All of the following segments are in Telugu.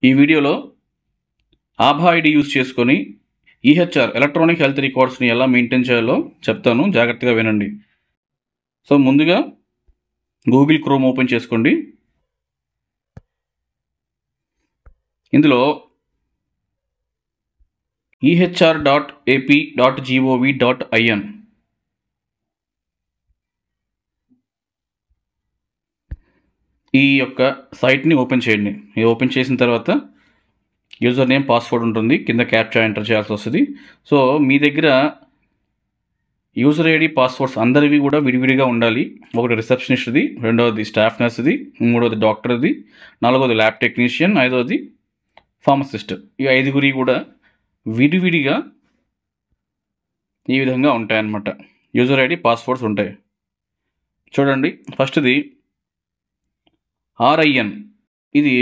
ఈ వీడియోలో ఆభా ఐడి యూజ్ చేసుకొని ఈహెచ్ఆర్ ఎలక్ట్రానిక్ హెల్త్ రికార్డ్స్ని ఎలా మెయింటైన్ చేయాలో చెప్తాను, జాగ్రత్తగా వినండి. సో ముందుగా గూగుల్ క్రోమ్ ఓపెన్ చేసుకోండి. ఇందులో ehr.ap.gov.in ఈ యొక్క సైట్ని ఓపెన్ చేయండి. ఇది ఓపెన్ చేసిన తర్వాత యూజర్ నేమ్, పాస్వర్డ్ ఉంటుంది, కింద క్యాప్చా ఎంటర్ చేయాల్సి వస్తుంది. సో మీ దగ్గర యూజర్ ఐడి, పాస్వర్డ్స్ అందరివి కూడా విడివిడిగా ఉండాలి. ఒకటి రిసెప్షనిస్ట్ది, రెండవది స్టాఫ్ నర్స్ది, మూడవది డాక్టర్ది, నాలుగవది ల్యాబ్ టెక్నీషియన్, ఐదవది ఫార్మసిస్ట్. ఈ ఐదుగురి కూడా విడివిడిగా ఈ విధంగా ఉంటాయన్నమాట. యూజర్ ఐడి, పాస్వర్డ్స్ ఉంటాయి. చూడండి, ఫస్ట్ది RIN, ఇది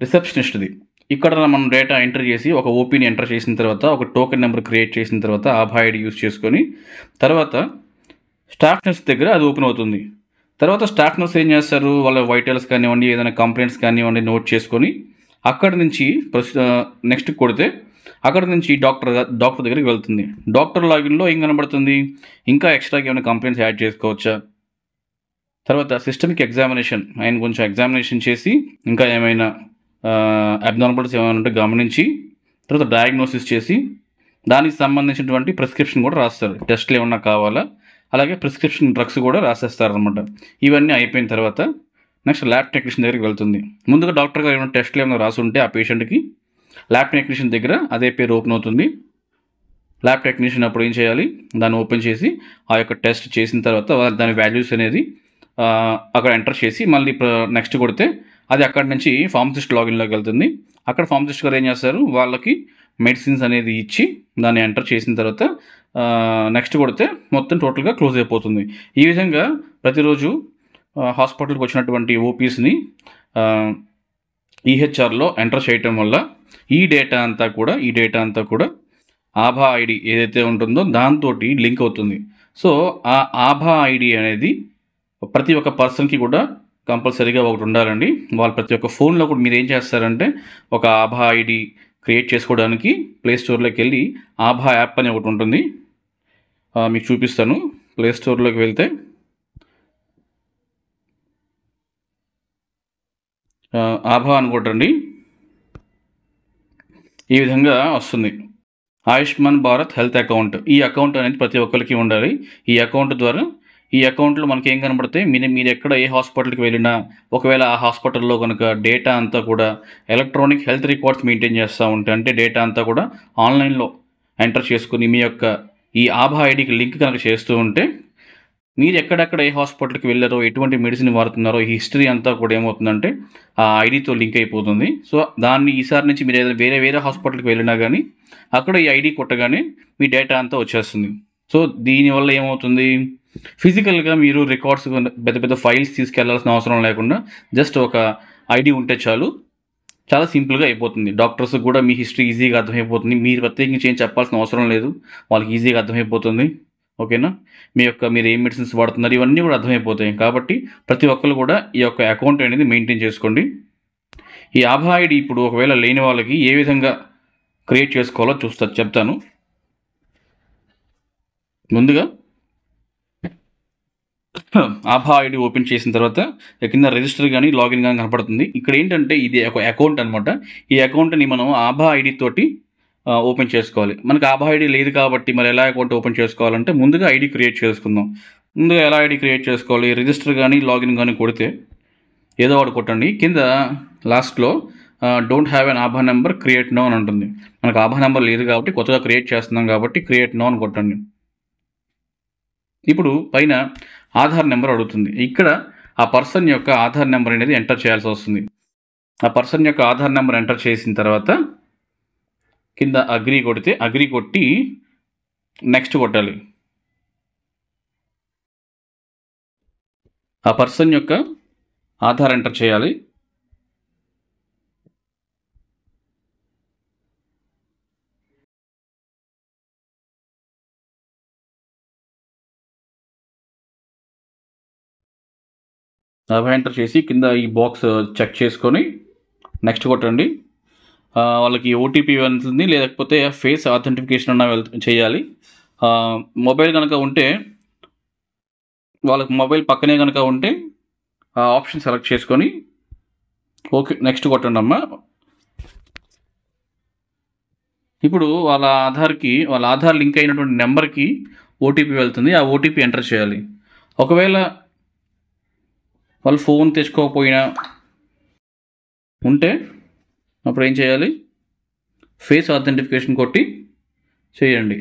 రిసెప్షనిస్ట్ది. ఇక్కడ మనం డేటా ఎంటర్ చేసి ఒక ఓపీని ఎంటర్ చేసిన తర్వాత ఒక టోకెన్ నెంబర్ క్రియేట్ చేసిన తర్వాత ఆభా ఐడి యూజ్ చేసుకొని తర్వాత స్టాఫ్ నర్స్ దగ్గర అది ఓపెన్ అవుతుంది. తర్వాత స్టాఫ్ నర్స్ ఏం చేస్తారు, వాళ్ళ వైటల్స్ కానివ్వండి, ఏదైనా కంప్లైంట్స్ కానివ్వండి నోట్ చేసుకొని అక్కడి నుంచి నెక్స్ట్ కొడితే అక్కడ నుంచి డాక్టర్ దగ్గరికి వెళ్తుంది. డాక్టర్ లాగిన్లో ఏం కనబడుతుంది, ఇంకా ఎక్స్ట్రాగా ఏమైనా కంప్లైంట్స్ యాడ్ చేసుకోవచ్చా, తర్వాత సిస్టమిక్ ఎగ్జామినేషన్, ఆయన కొంచెం ఎగ్జామినేషన్ చేసి ఇంకా ఏమైనా అబ్నార్మల్స్ ఏమైనా ఉంటే గమనించి తర్వాత డయాగ్నోసిస్ చేసి దానికి సంబంధించినటువంటి ప్రిస్క్రిప్షన్ కూడా రాస్తారు. టెస్ట్లు ఏమన్నా కావాలా, అలాగే ప్రిస్క్రిప్షన్ డ్రగ్స్ కూడా రాసేస్తారనమాట. ఇవన్నీ అయిపోయిన తర్వాత నెక్స్ట్ ల్యాబ్ టెక్నీషియన్ దగ్గరికి వెళ్తుంది. ముందుగా డాక్టర్ గారు ఏమైనా టెస్ట్లు ఏమైనా రాసి ఉంటే ఆ పేషెంట్కి ల్యాబ్ టెక్నీషియన్ దగ్గర అదే పేరు ఓపెన్ అవుతుంది. ల్యాబ్ టెక్నీషియన్ అప్పుడు ఏం చేయాలి, దాన్ని ఓపెన్ చేసి ఆ యొక్క టెస్ట్ చేసిన తర్వాత దాని వాల్యూస్ అనేది అక్కడ ఎంటర్ చేసి మళ్ళీ నెక్స్ట్ కొడితే అది అక్కడి నుంచి ఫార్మసిస్ట్ లాగిన్లోకి వెళ్తుంది. అక్కడ ఫార్మసిస్ట్ గారు ఏం చేస్తారు, వాళ్ళకి మెడిసిన్స్ అనేది ఇచ్చి దాన్ని ఎంటర్ చేసిన తర్వాత నెక్స్ట్ కొడితే మొత్తం టోటల్గా క్లోజ్ అయిపోతుంది. ఈ విధంగా ప్రతిరోజు హాస్పిటల్కి వచ్చినటువంటి ఓపీస్ని ఈహెచ్ఆర్లో ఎంటర్ చేయటం వల్ల ఈ డేటా అంతా కూడా ఆభా ఐడి ఏదైతే ఉంటుందో దాంతో లింక్ అవుతుంది. సో ఆ ఆభా ఐడి అనేది ప్రతి ఒక్క పర్సన్కి కూడా కంపల్సరీగా ఒకటి ఉండాలండి. వాళ్ళు ప్రతి ఒక్క ఫోన్లో కూడా మీరు ఏం చేస్తారంటే ఒక ఆభా ఐడి క్రియేట్ చేసుకోవడానికి ప్లే స్టోర్లోకి వెళ్ళి ఆభా యాప్ అని ఒకటి ఉంటుంది, మీకు చూపిస్తాను. ప్లే స్టోర్లోకి వెళ్తే ఆభా అని కొట్టండి, ఈ విధంగా వస్తుంది. ఆయుష్మాన్ భారత్ హెల్త్ అకౌంట్, ఈ అకౌంట్ అనేది ప్రతి ఒక్కరికి ఉండాలి. ఈ అకౌంట్ ద్వారా ఈ అకౌంట్లో మనకి ఏం కనబడతాయి, మీరు ఎక్కడ ఏ హాస్పిటల్కి వెళ్ళినా ఒకవేళ ఆ హాస్పిటల్లో కనుక డేటా అంతా కూడా ఎలక్ట్రానిక్ హెల్త్ రికార్డ్స్ మెయింటైన్ చేస్తూ ఉంటే, అంటే డేటా అంతా కూడా ఆన్లైన్లో ఎంటర్ చేసుకుని మీ యొక్క ఈ ఆభా ఐడికి లింక్ కనుక చేస్తూ ఉంటే మీరు ఎక్కడెక్కడ ఏ హాస్పిటల్కి వెళ్ళారో, ఎటువంటి మెడిసిన్ వాడుతున్నారో ఈ హిస్టరీ అంతా కూడా ఏమవుతుందంటే ఆ ఐడితో లింక్ అయిపోతుంది. సో దాన్ని ఈసారి నుంచి మీరు ఏదైనా వేరే హాస్పిటల్కి వెళ్ళినా కానీ అక్కడ ఈ ఐడి కొట్టగానే మీ డేటా అంతా వచ్చేస్తుంది. సో దీనివల్ల ఏమవుతుంది, ఫిజికల్గా మీరు రికార్డ్స్ పెద్ద పెద్ద ఫైల్స్ తీసుకెళ్లాల్సిన అవసరం లేకుండా జస్ట్ ఒక ఐడి ఉంటే చాలు, చాలా సింపుల్గా అయిపోతుంది. డాక్టర్స్కి కూడా మీ హిస్టరీ ఈజీగా అర్థమైపోతుంది. మీరు ప్రత్యేకించి ఏం చెప్పాల్సిన అవసరం లేదు, వాళ్ళకి ఈజీగా అర్థమైపోతుంది. ఓకేనా, మీరు ఏం మెడిసిన్స్ వాడుతున్నారు ఇవన్నీ కూడా అర్థమైపోతాయి. కాబట్టి ప్రతి ఒక్కరు కూడా ఈ యొక్క అకౌంట్ అనేది మెయింటైన్ చేసుకోండి. ఈ ఆభా ఐడి ఇప్పుడు ఒకవేళ లేని వాళ్ళకి ఏ విధంగా క్రియేట్ చేసుకోవాలో చెప్తాను. ముందుగా ఆభా ఐడి ఓపెన్ చేసిన తర్వాత కింద రిజిస్టర్ కానీ లాగిన్ కానీ కనపడుతుంది. ఇక్కడ ఏంటంటే ఇది ఒక అకౌంట్ అనమాట. ఈ అకౌంట్ని మనం ఆభా ఐడి తోటి ఓపెన్ చేసుకోవాలి. మనకు ఆభా ఐడి లేదు కాబట్టి మరి ఎలా అకౌంట్ ఓపెన్ చేసుకోవాలంటే ముందుగా ఐడి క్రియేట్ చేసుకుందాం. ముందుగా ఎలా ఐడి క్రియేట్ చేసుకోవాలి, రిజిస్టర్ కానీ లాగిన్ కానీ కొడితే ఏదో ఒకటి కొట్టండి. కింద లాస్ట్లో డోంట్ హ్యావ్ ఎన్ ఆభా నెంబర్, క్రియేట్ నో అని ఉంటుంది. మనకు ఆభా నెంబర్ లేదు కాబట్టి కొత్తగా క్రియేట్ చేస్తున్నాం కాబట్టి క్రియేట్ నో అని కొట్టండి. ఇప్పుడు పైన ఆధార్ నెంబర్ అడుగుతుంది. ఇక్కడ ఆ పర్సన్ యొక్క ఆధార్ నెంబర్ అనేది ఎంటర్ చేయాల్సి వస్తుంది. ఆ పర్సన్ యొక్క ఆధార్ నెంబర్ ఎంటర్ చేసిన తర్వాత కింద అగ్రీ కొడితే అగ్రీ కొట్టి నెక్స్ట్ కొట్టాలి. ఆ పర్సన్ యొక్క ఆధార్ ఎంటర్ చేయాలి. ఆధార్ ఎంటర్ చేసి కింద ఈ బాక్స్ చెక్ చేసుకొని నెక్స్ట్ కొట్టండి. వాళ్ళకి ఓటీపీ వెళ్తుంది, లేకపోతే ఫేస్ ఆథెంటిఫికేషన్ అన్న చేయాలి. మొబైల్ కనుక ఉంటే వాళ్ళకి మొబైల్ పక్కనే కనుక ఉంటే ఆ ఆప్షన్ సెలెక్ట్ చేసుకొని ఓకే నెక్స్ట్ కొట్టండి అమ్మా. ఇప్పుడు వాళ్ళ ఆధార్ లింక్ అయినటువంటి నెంబర్కి ఓటీపీ వెళ్తుంది. ఆ ఓటీపీ ఎంటర్ చేయాలి. ఒకవేళ వాళ్ళు ఫోన్ తెచ్చుకోకపోయినా ఉంటే అప్పుడు ఏం చేయాలి, ఫేస్ ఆథెంటిఫికేషన్ కొట్టి చేయండి.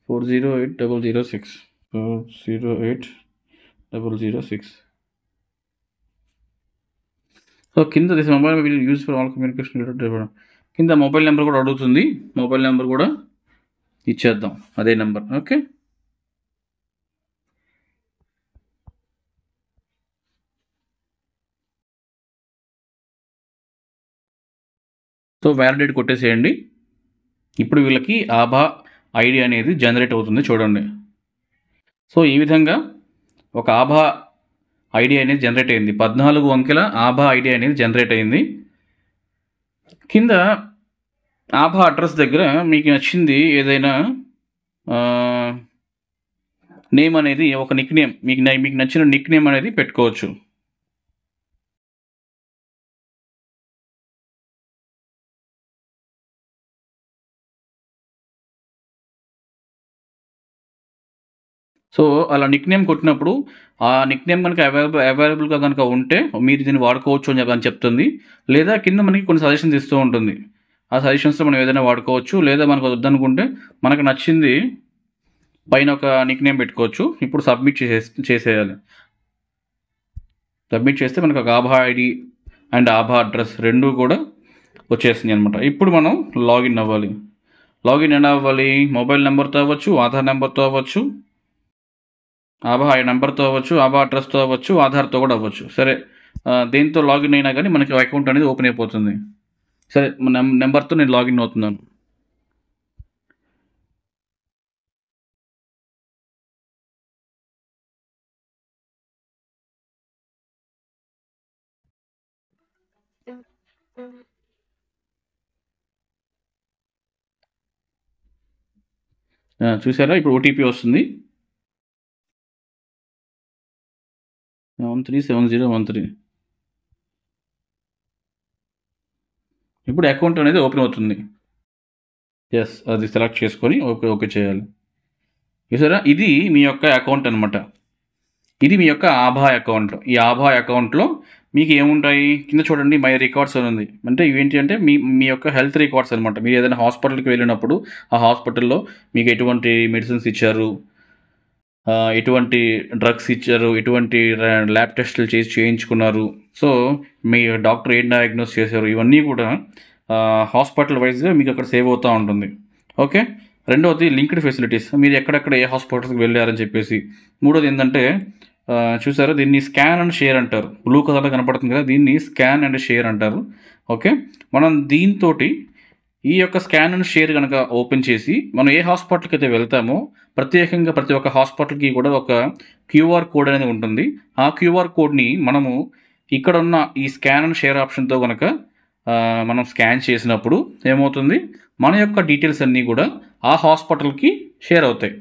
408006 408006. సో కింద this mobile use for all communication కింద మొబైల్ నెంబర్ కూడా అడుగుతుంది. మొబైల్ నెంబర్ కూడా ఇచ్చేద్దాం, అదే నెంబర్. ఓకే, సో వ్యాలిడేట్ కొట్టేసేయండి. ఇప్పుడు వీళ్ళకి ఆభా ఐడి అనేది జనరేట్ అవుతుంది చూడండి. సో ఈ విధంగా ఒక ఆభా ఐడి అనేది జనరేట్ అయింది. 14 అంకెల ఆభా ఐడి అనేది జనరేట్ అయింది. కింద ఆభా అడ్రస్ దగ్గర మీకు నచ్చింది ఏదైనా నేమ్ అనేది, ఒక నిక్ నేమ్, మీకు నచ్చిన నిక్ నేమ్ అనేది పెట్టుకోవచ్చు. సో అలా నిక్ నేమ్ కొట్టినప్పుడు ఆ నిక్ నేమ్ కనుక అవైలబుల్గా కనుక ఉంటే మీరు దీన్ని వాడుకోవచ్చు అని చెప్తుంది. లేదా కింద మనకి కొన్ని సజెషన్స్ ఇస్తూ ఉంటుంది. ఆ సజెషన్స్లో మనం ఏదైనా వాడుకోవచ్చు. లేదా మనకు వద్దనుకుంటే మనకు నచ్చింది పైన ఒక నిక్ నేమ్ పెట్టుకోవచ్చు. ఇప్పుడు సబ్మిట్ చేసేయాలి. సబ్మిట్ చేస్తే మనకు ఒక ఆభా ఐడి అండ్ ఆభా అడ్రస్ రెండూ కూడా వచ్చేసింది అనమాట. ఇప్పుడు మనం లాగిన్ అవ్వాలి. లాగిన్ ఎలా అవ్వాలి? మొబైల్ నెంబర్తో అవ్వచ్చు, ఆధార్ నెంబర్తో అవ్వచ్చు, ఆభా నెంబర్తో అవ్వచ్చు, ఆభా అడ్రస్తో అవ్వచ్చు, ఆధార్తో కూడా అవ్వచ్చు. సరే, దేంతో లాగిన్ అయినా కానీ మనకి అకౌంట్ అనేది ఓపెన్ అయిపోతుంది. సరే, నెంబర్తో నేను లాగిన్ అవుతున్నాను. చూసారా, ఇప్పుడు ఓటీపీ వస్తుంది 737013. ఇప్పుడు అకౌంట్ అనేది ఓపెన్ అవుతుంది. ఎస్, అది సెలెక్ట్ చేసుకొని ఓకే చేయాలి. చూసారా, ఇది మీ యొక్క అకౌంట్ అనమాట. ఇది మీ యొక్క ఆభా అకౌంట్. ఈ ఆభా అకౌంట్లో మీకు ఏముంటాయి కింద చూడండి, మై రికార్డ్స్ అని ఉంది. అంటే ఇవేంటి అంటే మీ యొక్క హెల్త్ రికార్డ్స్ అనమాట. మీరు ఏదైనా హాస్పిటల్కి వెళ్ళినప్పుడు ఆ హాస్పిటల్లో మీకు ఎటువంటి మెడిసిన్స్ ఇచ్చారు, ఎటువంటి డ్రగ్స్ ఇచ్చారు, ఎటువంటి ల్యాబ్ టెస్టులు చేయించుకున్నారు, సో మీ డాక్టర్ ఏం డయాగ్నోస్ చేశారు, ఇవన్నీ కూడా హాస్పిటల్ వైజ్గా మీకు అక్కడ సేవ్ అవుతూ ఉంటుంది. ఓకే, రెండవది లింక్డ్ ఫెసిలిటీస్, మీరు ఎక్కడెక్కడ ఏ హాస్పిటల్కి వెళ్ళారని చెప్పేసి. మూడోది ఏంటంటే చూసారా, దీన్ని స్కాన్ అండ్ షేర్ అంటారు. బ్లూ కలర్లో కనపడుతుంది కదా, దీన్ని స్కాన్ అండ్ షేర్ అంటారు. ఓకే, మనం దీంతో ఈ యొక్క స్కాన్ అండ్ షేర్ కనుక ఓపెన్ చేసి మనం ఏ హాస్పిటల్కి అయితే వెళ్తామో ప్రత్యేకంగా ప్రతి ఒక్క హాస్పిటల్కి కూడా ఒక క్యూఆర్ కోడ్ అనేది ఉంటుంది. ఆ క్యూఆర్ కోడ్ని మనము ఇక్కడ ఉన్న ఈ స్కాన్ అండ్ షేర్ ఆప్షన్తో కనుక మనం స్కాన్ చేసినప్పుడు ఏమవుతుంది, మన యొక్క డీటెయిల్స్ అన్నీ కూడా ఆ హాస్పిటల్కి షేర్ అవుతాయి.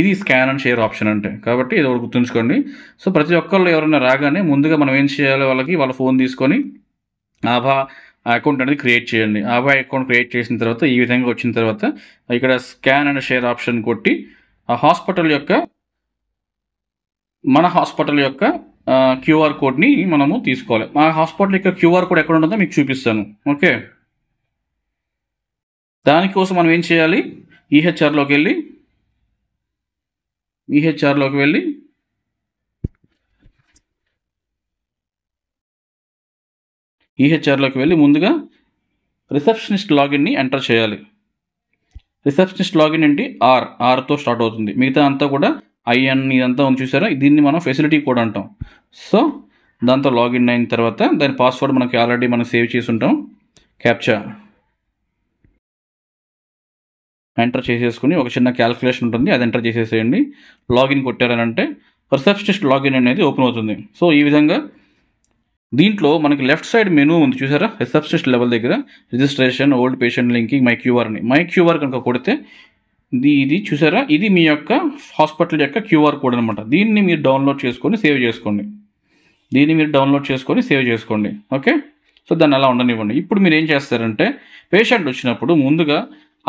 ఇది స్కాన్ అండ్ షేర్ ఆప్షన్ అంటే. కాబట్టి ఇది ఒకటి గుర్తుంచుకోండి. సో ప్రతి ఒక్కళ్ళు ఎవరైనా రాగానే ముందుగా మనం ఏం చేయాలి, వాళ్ళ ఫోన్ తీసుకొని ఆభా అకౌంట్ అనేది క్రియేట్ చేయండి. ఆభా అకౌంట్ క్రియేట్ చేసిన తర్వాత ఈ విధంగా వచ్చిన తర్వాత ఇక్కడ స్కాన్ అండ్ షేర్ ఆప్షన్ కొట్టి ఆ మన హాస్పిటల్ యొక్క క్యూఆర్ కోడ్ని మనము తీసుకోవాలి. మా హాస్పిటల్ యొక్క క్యూఆర్ కోడ్ ఎక్కడ ఉంటుందో మీకు చూపిస్తాను. ఓకే, దానికోసం మనం ఏం చేయాలి, ఈహెచ్ఆర్లోకి వెళ్ళి ముందుగా రిసెప్షనిస్ట్ లాగిన్ని ఎంటర్ చేయాలి. రిసెప్షనిస్ట్ లాగిన్ ఏంటి, ఆర్తో స్టార్ట్ అవుతుంది. మిగతా అంతా కూడా ఐఎన్ ఇదంతా ఉంది చూసారా, దీన్ని మనం ఫెసిలిటీ కోడ్ అంటాం. సో దాంతో లాగిన్ అయిన తర్వాత దాని పాస్వర్డ్ మనకి ఆల్రెడీ మనం సేవ్ చేసి ఉంటాం. క్యాప్చా ఎంటర్ చేసేసుకుని ఒక చిన్న క్యాల్కులేషన్ ఉంటుంది, అది ఎంటర్ చేసేసేయండి. లాగిన్ కొట్టారనంటే రిసెప్షనిస్ట్ లాగిన్ అనేది ఓపెన్ అవుతుంది. సో ఈ విధంగా దీంట్లో మనకి లెఫ్ట్ సైడ్ మెనూ ఉంది చూసారా, రిసెప్షనిస్ట్ లెవెల్ దగ్గర registration, old patient linking, my QR అని. మై క్యూఆర్ కనుక కొడితే ఇది చూసారా, ఇది మీ యొక్క హాస్పిటల్ యొక్క క్యూఆర్ కోడ్ అనమాట. దీన్ని మీరు డౌన్లోడ్ చేసుకొని సేవ్ చేసుకోండి. ఓకే, సో దాన్ని అలా ఉండనివ్వండి. ఇప్పుడు మీరు ఏం చేస్తారంటే, పేషెంట్ వచ్చినప్పుడు ముందుగా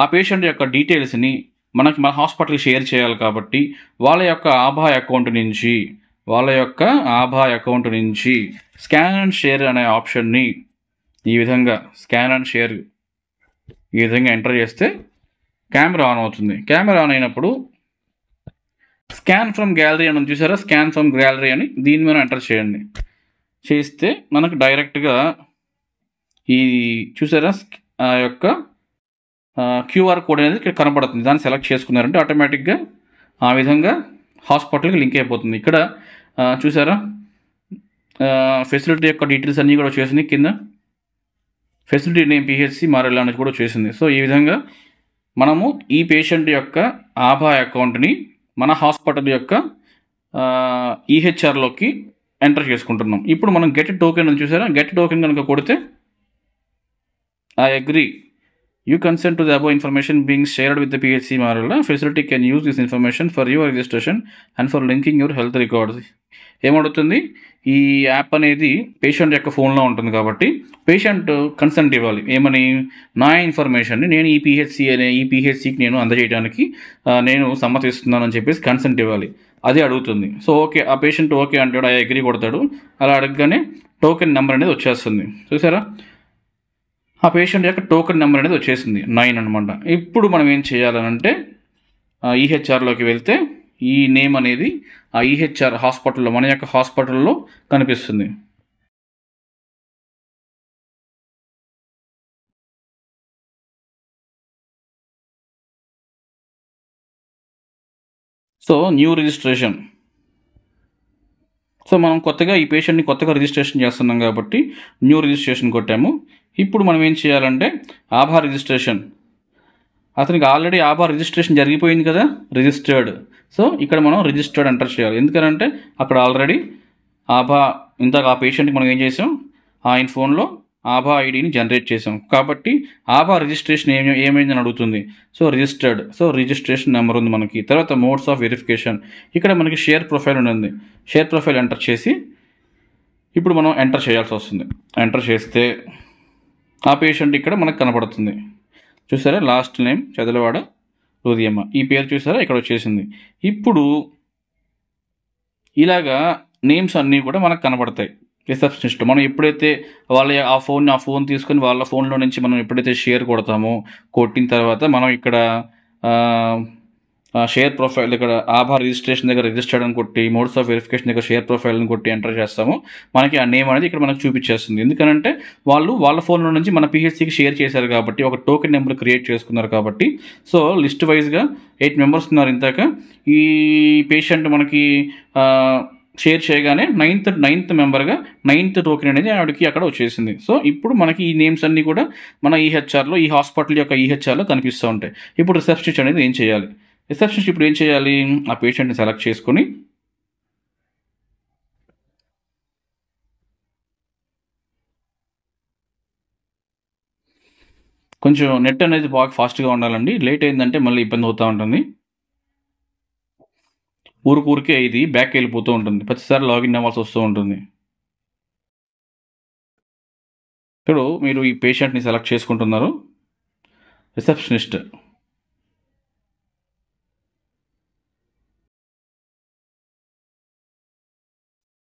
ఆ పేషెంట్ యొక్క డీటెయిల్స్ని మన హాస్పిటల్కి షేర్ చేయాలి కాబట్టి వాళ్ళ యొక్క ఆభా అకౌంట్ నుంచి స్కాన్ అండ్ షేర్ అనే ఆప్షన్ని ఈ విధంగా ఎంటర్ చేస్తే కెమెరా ఆన్ అవుతుంది. కెమెరా ఆన్ అయినప్పుడు స్కాన్ ఫ్రమ్ గ్యాలరీ అని చూసారా, స్కాన్ ఫ్రమ్ గ్యాలరీ అని దీని మీద ఎంటర్ చేయండి. చేస్తే మనకు డైరెక్ట్గా ఈ చూసారా ఆ యొక్క క్యూఆర్ కోడ్ అనేది ఇక్కడ కనపడుతుంది. దాన్ని సెలెక్ట్ చేసుకున్నారంటే ఆటోమేటిక్గా ఆ విధంగా హాస్పిటల్కి లింక్ అయిపోతుంది. ఇక్కడ చూసారా ఫెసిలిటీ యొక్క డీటెయిల్స్ అన్నీ కూడా వచ్చేసింది. కింద ఫెసిలిటీ నేమ్ పిహెచ్సి మారెల్లా అనేది కూడా వచ్చేసింది. సో ఈ విధంగా మనము ఈ పేషెంట్ యొక్క ఆభా అకౌంట్ని మన హాస్పిటల్ యొక్క ఈహెచ్ఆర్లోకి ఎంటర్ చేసుకుంటున్నాం. ఇప్పుడు మనం గెట్ టోకెన్ అని చూసారా, గెట్ టోకెన్ కనుక కొడితే I agree, you consent to the above information being shared with the PHC Marella. Facility can use this information for your registration and for linking your health records. ఏమడుగుతుంది, ఈ యాప్ అనేది పేషెంట్ యొక్క ఫోన్లో ఉంటుంది కాబట్టి పేషెంట్ కన్సెంట్ ఇవ్వాలి. ఏమని, నా ఇన్ఫర్మేషన్ని నేను ఈ పిహెచ్సికి నేను అందజేయడానికి నేను సమ్మతిస్తున్నానని చెప్పేసి కన్సెంట్ ఇవ్వాలి. అదే అడుగుతుంది. సో ఓకే, ఆ పేషెంట్ ఓకే అంటాడు, ఐ అగ్రీ కొడతాడు. అలా అడగగానే టోకెన్ నెంబర్ అనేది వచ్చేస్తుంది. చూసారా, ఆ పేషెంట్ యొక్క టోకెన్ నెంబర్ అనేది వచ్చేసింది 9 అనమాట. ఇప్పుడు మనం ఏం చేయాలనంటే ఈహెచ్ఆర్లోకి వెళ్తే ఈ నేమ్ అనేది ఆ ఈహెచ్ఆర్ హాస్పిటల్లో, మన యొక్క హాస్పిటల్లో కనిపిస్తుంది. So new registration. సో మనం కొత్తగా ఈ పేషెంట్ని రిజిస్ట్రేషన్ చేస్తున్నాం కాబట్టి న్యూ రిజిస్ట్రేషన్ కొట్టాము. ఇప్పుడు మనం ఏం చేయాలంటే ఆభా రిజిస్ట్రేషన్, అతనికి ఆల్రెడీ ఆభా రిజిస్ట్రేషన్ జరిగిపోయింది కదా, రిజిస్టర్డ్. సో ఇక్కడ మనం రిజిస్టర్డ్ ఎంటర్ చేయాలి. ఎందుకంటే అక్కడ ఆల్రెడీ ఆభా ఇంతకు ఆ పేషెంట్కి మనం ఏం చేసాం, ఆయన ఫోన్లో ఆభా ఐడిని జనరేట్ చేసాం కాబట్టి ఆభా రిజిస్ట్రేషన్ ఏమైందని అడుగుతుంది. So registered, so registration number ఉంది మనకి. తర్వాత మోడ్స్ ఆఫ్ వెరిఫికేషన్, ఇక్కడ మనకి షేర్ ప్రొఫైల్ ఉంది. షేర్ ప్రొఫైల్ ఎంటర్ చేసి ఇప్పుడు మనం ఎంటర్ చేయాల్సి వస్తుంది. ఎంటర్ చేస్తే ఆ పేషెంట్ ఇక్కడ మనకు కనపడుతుంది. చూసారా, లాస్ట్ నేమ్ చదలవాడ హృదయమ్మ, ఈ పేరు చూసారా ఇక్కడ వచ్చేసింది. ఇప్పుడు ఇలాగా నేమ్స్ అన్నీ కూడా మనకు కనపడతాయి రిసెప్షనిస్ట్. మనం ఎప్పుడైతే ఆ ఫోన్ తీసుకొని వాళ్ళ ఫోన్లో నుంచి మనం ఎప్పుడైతే షేర్ కొడతామో, కొట్టిన తర్వాత మనం ఇక్కడ షేర్ ప్రొఫైల్ ఇక్కడ ఆభా రిజిస్ట్రేషన్ దగ్గర రిజిస్టర్డ్ అని కొట్టి, మోడ్స్ ఆఫ్ వెరిఫికేషన్ దగ్గర షేర్ ప్రొఫైల్ని కొట్టి ఎంటర్ చేస్తాము. మనకి ఆ నేమ్ అనేది ఇక్కడ మనకు చూపించేస్తుంది. ఎందుకంటే వాళ్ళ ఫోన్లో నుంచి మన పిహెచ్సికి షేర్ చేశారు కాబట్టి, ఒక టోకెన్ నెంబర్ క్రియేట్ చేసుకున్నారు కాబట్టి. సో లిస్ట్ వైజ్గా 8 మెంబర్స్ ఉన్నారు ఇంతాక. ఈ పేషెంట్ మనకి షేర్ చేయగానే నైన్త్ మెంబర్గా 9th టోకెన్ అనేది ఆవిడకి అక్కడ వచ్చేసింది. సో ఇప్పుడు మనకి ఈ నేమ్స్ అన్నీ కూడా మన ఈహెచ్ఆర్లో, ఈ హాస్పిటల్ యొక్క ఈహెచ్ఆర్లో కనిపిస్తూ ఉంటాయి. ఇప్పుడు రిసెప్షనిస్ట్ అనేది ఏం చేయాలి, రిసెప్షనిస్ట్ ఇప్పుడు ఏం చేయాలి, ఆ పేషెంట్ని సెలెక్ట్ చేసుకొని కొంచెం నెట్ అనేది బాగా ఫాస్ట్గా ఉండాలండి. లేట్ అయిందంటే మళ్ళీ ఇబ్బంది అవుతూ ఉంటుంది. ఊరికే ఇది బ్యాక్ వెళ్ళిపోతూ ఉంటుంది, ప్రతిసారి లాగిన్ అవ్వాల్సి వస్తూ ఉంటుంది. ఇప్పుడు మీరు ఈ పేషెంట్ని సెలెక్ట్ చేసుకుంటున్నారు. రిసెప్షనిస్ట్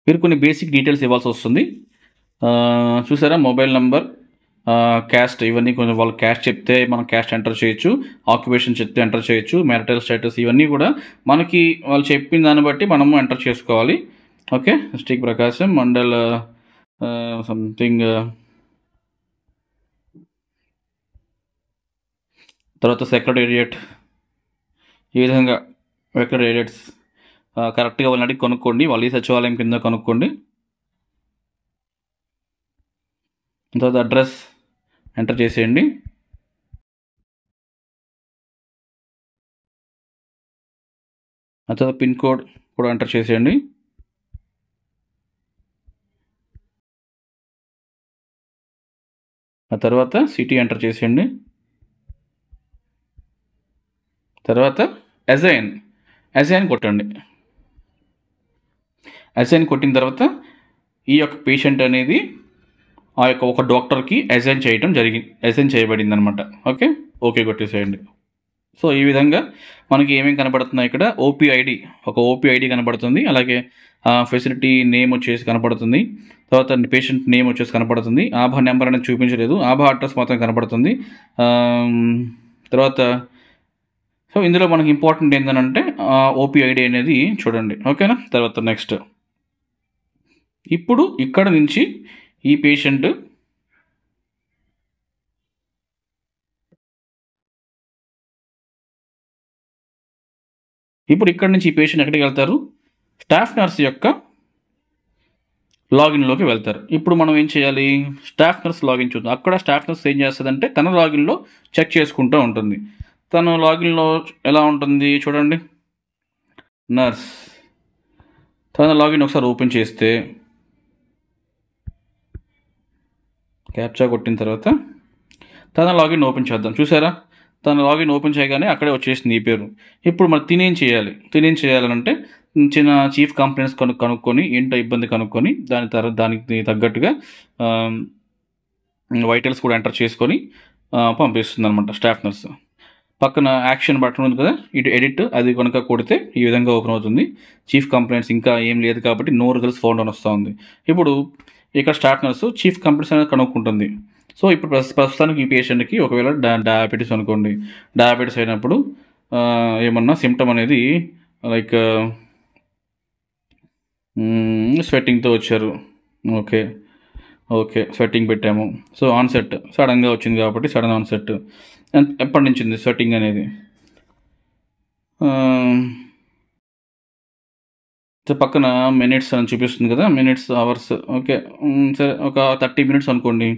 మీరు కొన్ని బేసిక్ డీటెయిల్స్ ఇవ్వాల్సి వస్తుంది. చూసారా, మొబైల్ నంబర్, క్యాస్ట్, ఇవన్నీ కొంచెం వాళ్ళు క్యాస్ట్ చెప్తే మనం క్యాస్ట్ ఎంటర్ చేయొచ్చు, ఆక్యుపేషన్ చెప్తే ఎంటర్ చేయొచ్చు, మ్యారిటల్ స్టేటస్, ఇవన్నీ కూడా మనకి వాళ్ళు చెప్పిన దాన్ని బట్టి మనము ఎంటర్ చేసుకోవాలి. ఓకే, స్టిక్ ప్రకాశం మండల్ సంథింగ్, తర్వాత సెక్రటేరియట్, ఈ విధంగా సెక్రటేరియట్స్ కరెక్ట్గా వాళ్ళని కొనుక్కోండి. వాళ్ళు సచివాలయం కింద కనుక్కోండి. తర్వాత అడ్రస్ ఎంటర్ చేసేయండి. ఆ తర్వాత పిన్ కోడ్ కూడా ఎంటర్ చేసేయండి. ఆ తర్వాత సిటీ ఎంటర్ చేసేయండి. తర్వాత అజైన్ కొట్టండి. అజైన్ కొట్టిన తర్వాత ఈ యొక్క పేషెంట్ అనేది ఆ యొక్క ఒక డాక్టర్కి అజైన్ చేయబడింది అనమాట. ఓకే కొట్టేసేయండి. సో ఈ విధంగా మనకి ఏమేమి కనపడుతున్నాయి ఇక్కడ, ఒక ఓపీ ఐడి కనపడుతుంది, అలాగే ఫెసిలిటీ నేమ్ వచ్చేసి కనపడుతుంది, తర్వాత పేషెంట్ నేమ్ వచ్చేసి కనపడుతుంది, ఆభా నెంబర్ అనేది చూపించలేదు, ఆభా అడ్రస్ మాత్రం కనపడుతుంది. తర్వాత సో ఇందులో మనకి ఇంపార్టెంట్ ఏంటంటే ఓపీ ఐడి అనేది చూడండి. ఓకేనా. తర్వాత నెక్స్ట్ ఇప్పుడు ఇక్కడ నుంచి ఈ పేషెంట్ ఎక్కడికి వెళ్తారు, స్టాఫ్ నర్స్ యొక్క లాగిన్లోకి వెళ్తారు. ఇప్పుడు మనం ఏం చేయాలి, స్టాఫ్ నర్స్ లాగిన్ చూద్దాం. అక్కడ స్టాఫ్ నర్స్ ఏం చేస్తుందంటే తన లాగిన్లో చెక్ చేసుకుంటూ ఉంటుంది. తన లాగిన్లో ఎలా ఉంటుంది చూడండి. నర్స్ తన లాగిన్ ఒకసారి ఓపెన్ చేస్తే క్యాప్చా కొట్టిన తర్వాత తన లాగిన్ ఓపెన్ చేద్దాం. చూసారా, తన లాగిన్ ఓపెన్ చేయగానే అక్కడే వచ్చేసింది ఈ పేరు. ఇప్పుడు మరి తినేం చేయాలంటే చిన్న చీఫ్ కంప్లైంట్స్ కనుక్కొని ఏంటో ఇబ్బంది కనుక్కొని దానికి తగ్గట్టుగా వైటల్స్ కూడా ఎంటర్ చేసుకొని పంపిస్తుంది అనమాట స్టాఫ్ నర్స్. పక్కన యాక్షన్ బటన్ ఉంది కదా, ఇటు ఎడిట్, అది కనుక కొడితే ఈ విధంగా ఓపెన్ అవుతుంది. చీఫ్ కంప్లైంట్స్ ఇంకా ఏం లేదు కాబట్టి నో రిజల్ట్స్ ఫౌండ్ అని వస్తూ ఉంది. ఇప్పుడు ఇక్కడ స్టాఫ్ నర్సు చీఫ్ కంప్లైంట్స్ అనేది కనుక్కుంటుంది. సో ఇప్పుడు ప్రస్తుతానికి ఈ పేషెంట్కి ఒకవేళ డయాబెటీస్ అనుకోండి, డయాబెటీస్ అయినప్పుడు ఏమన్నా సిమ్టమ్ అనేది లైక్ స్వెట్టింగ్తో వచ్చారు. ఓకే స్వెట్టింగ్ పెట్టాము. సో ఆన్సెట్ సడన్గా వచ్చింది కాబట్టి సడన్ ఆన్సెట్. ఎప్పటి నుంచి ఉంది స్వెట్టింగ్ అనేది, పక్కన మినిట్స్ అని చూపిస్తుంది కదా, మినిట్స్ అవర్స్. ఓకే సరే, ఒక 30 మినిట్స్ అనుకోండి.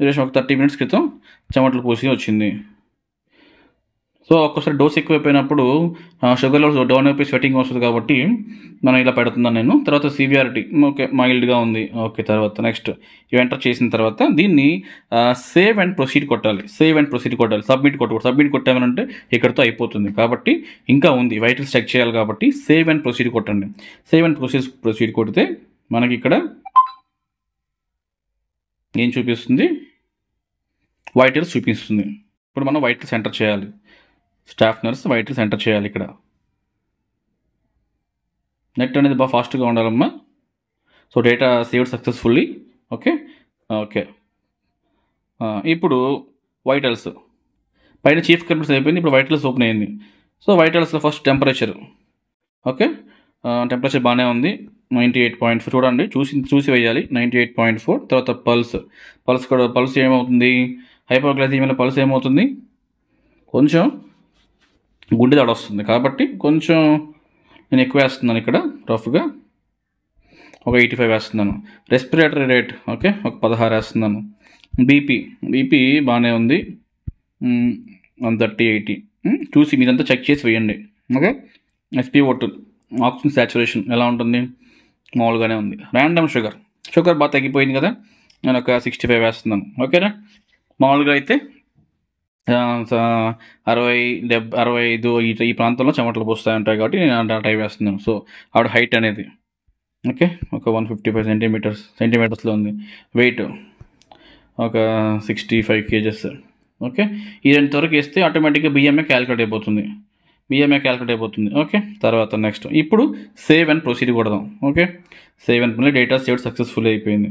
ఒక 30 మినిట్స్ క్రితం చెమటలు పోసి వచ్చింది. సో ఒక్కసారి డోస్ ఎక్కువైపోయినప్పుడు షుగర్ లెవెల్స్ డౌన్ అయిపోయి స్వెట్టింగ్ వస్తుంది కాబట్టి మనం ఇలా పెడుతున్నాను నేను. తర్వాత సివియారిటీ మైల్డ్గా ఉంది. తర్వాత నెక్స్ట్ ఇవి ఎంటర్ చేసిన తర్వాత దీన్ని సేవ్ అండ్ ప్రొసీడ్ కొట్టాలి. సబ్మిట్ కొట్టామనంటే ఇక్కడితో అయిపోతుంది కాబట్టి ఇంకా ఉంది, వైటల్స్ చెక్ చేయాలి కాబట్టి సేవ్ అండ్ ప్రొసీడ్ కొట్టండి. ప్రొసీడ్ కొడితే మనకి ఇక్కడ ఏం చూపిస్తుంది, వైటల్స్ చూపిస్తుంది. ఇప్పుడు మనం వైటల్స్ ఎంటర్ చేయాలి. స్టాఫ్ నర్స్ వైటల్స్ ఎంటర్ చేయాలి. ఇక్కడ నెట్ అనేది బాగా ఫాస్ట్గా ఉండాలమ్మా. So data saved successfully. Okay ఇప్పుడు వైటల్స్ పైన చీఫ్ కంప్లైంట్స్ అయిపోయింది, ఇప్పుడు వైటల్స్ ఓపెన్ అయింది. సో వైటల్స్లో ఫస్ట్ టెంపరేచర్. టెంపరేచర్ బాగానే ఉంది, 98.4 చూడండి, చూసి వేయాలి. 98.4. తర్వాత పల్స్ ఏమవుతుంది, హైపోగ్లైసీమియాలో పల్స్ ఏమవుతుంది, కొంచెం గుండె దడ వస్తుంది కాబట్టి కొంచెం నేను ఎక్కువ వేస్తున్నాను. ఇక్కడ రఫ్గా ఒక 85 వేస్తున్నాను. రెస్పిరేటరీ రేట్ ఒక 16 వేస్తున్నాను. బీపీ బాగానే ఉంది, 130/80. చూసి మీదంతా చెక్ చేసి వేయండి. SpO2 ఆక్సిజన్ సాచురేషన్ ఎలా ఉంటుంది, మామూలుగానే ఉంది. ర్యాండమ్ షుగర్ బాగా తగ్గిపోయింది కదా, నేను ఒక 65 వేస్తున్నాను. ఓకేనా. మామూలుగా అయితే 60-65 ఈ ప్రాంతంలో చెమటలు పోస్తూ ఉంటాయి కాబట్టి నేను ఆ టైప్ వేస్తున్నాను. సో ఆవిడ హైట్ అనేది ఒక 155 సెంటీమీటర్స్లో ఉంది. వెయిట్ ఒక 65 kgs. ఈ రెండువరకు వేస్తే ఆటోమేటిక్గా బిఎంఏ క్యాలిక్యులేట్ అయిపోతుంది. తర్వాత నెక్స్ట్ ఇప్పుడు సేవ్ అండ్ ప్రొసీడ్ కొడదాం. Save and data saved successful అయిపోయింది.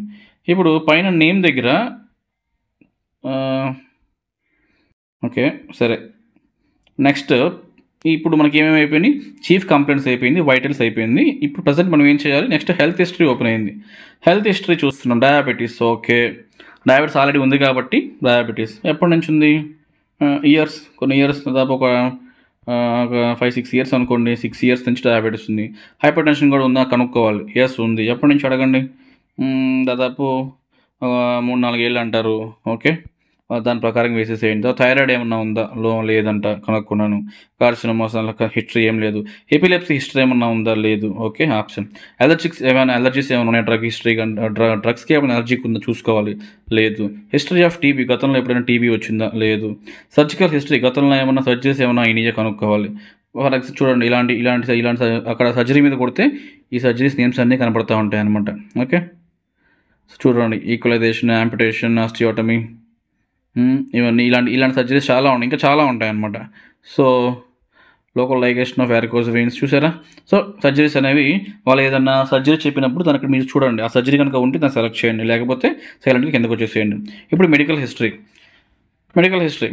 ఇప్పుడు పైన నేమ్ దగ్గర సరే నెక్స్ట్ ఇప్పుడు మనకి ఏమేమి అయిపోయినాయి, చీఫ్ కంప్లైంట్స్ అయిపోయింది, వైటల్స్ అయిపోయింది. ఇప్పుడు ప్రజెంట్ మనం ఏం చేయాలి, నెక్స్ట్ హెల్త్ హిస్టరీ ఓపెన్ అయింది. హెల్త్ హిస్టరీ చూస్తున్నాం. డయాబెటీస్ డయాబెటీస్ ఆల్రెడీ ఉంది కాబట్టి డయాబెటీస్ ఎప్పటి నుంచి ఉంది, కొన్ని ఇయర్స్ దాదాపు ఒక 5-6 years అనుకోండి. 6 years నుంచి డయాబెటీస్ ఉంది. హైపర్ టెన్షన్ కూడా ఉందా కనుక్కోవాలి. ఉంది. ఎప్పటి నుంచి అడగండి, దాదాపు 3-4 ఏళ్ళు అంటారు. దాని ప్రకారం వేసేసేయండి. థైరాయిడ్ ఏమన్నా ఉందా? లేదంట కనుక్కున్నాను. కార్సినోమాస్ హిస్టరీ ఏం లేదు. ఎపిలెప్సీ హిస్టరీ ఏమన్నా ఉందా? లేదు. Okay, option. అలర్జీస్ ఏమైనా ఉన్నాయి? డ్రగ్ హిస్టరీ డ్రగ్స్కి ఏమైనా అలర్జీకి ఉందా చూసుకోవాలి. లేదు. హిస్టరీ ఆఫ్ టీబీ, గతంలో ఎప్పుడైనా టీబీ వచ్చిందా? లేదు. సర్జికల్ హిస్టరీ, గతంలో ఏమైనా సర్జరీస్ ఏమైనా అయినాయో కనుక్కోవాలి. ఫర్ ఎగ్జాంపుల్ చూడండి, ఇలాంటి ఇలాంటి ఇలాంటి అక్కడ సర్జరీ మీద కొడితే ఈ సర్జరీస్ నేమ్స్ అన్నీ కనపడతా ఉంటాయి అనమాట. ఓకే, చూడండి, ఈక్వలైజేషన్, యాంపిటేషన్, ఆస్టియోటమీ, ఇవన్నీ ఇలాంటి సర్జరీస్ చాలా ఉన్నాయి, ఇంకా చాలా ఉంటాయి అన్నమాట. So local ligation of varicose veins చూసారా? సో సర్జరీస్ అనేవి వాళ్ళు ఏదన్నా సర్జరీ చెప్పినప్పుడు దానికి మీరు చూడండి, ఆ సర్జరీ కనుక ఉంటే దాన్ని సెలెక్ట్ చేయండి, లేకపోతే సైలెంట్గా కిందకు వచ్చేసేయండి. ఇప్పుడు మెడికల్ హిస్టరీ,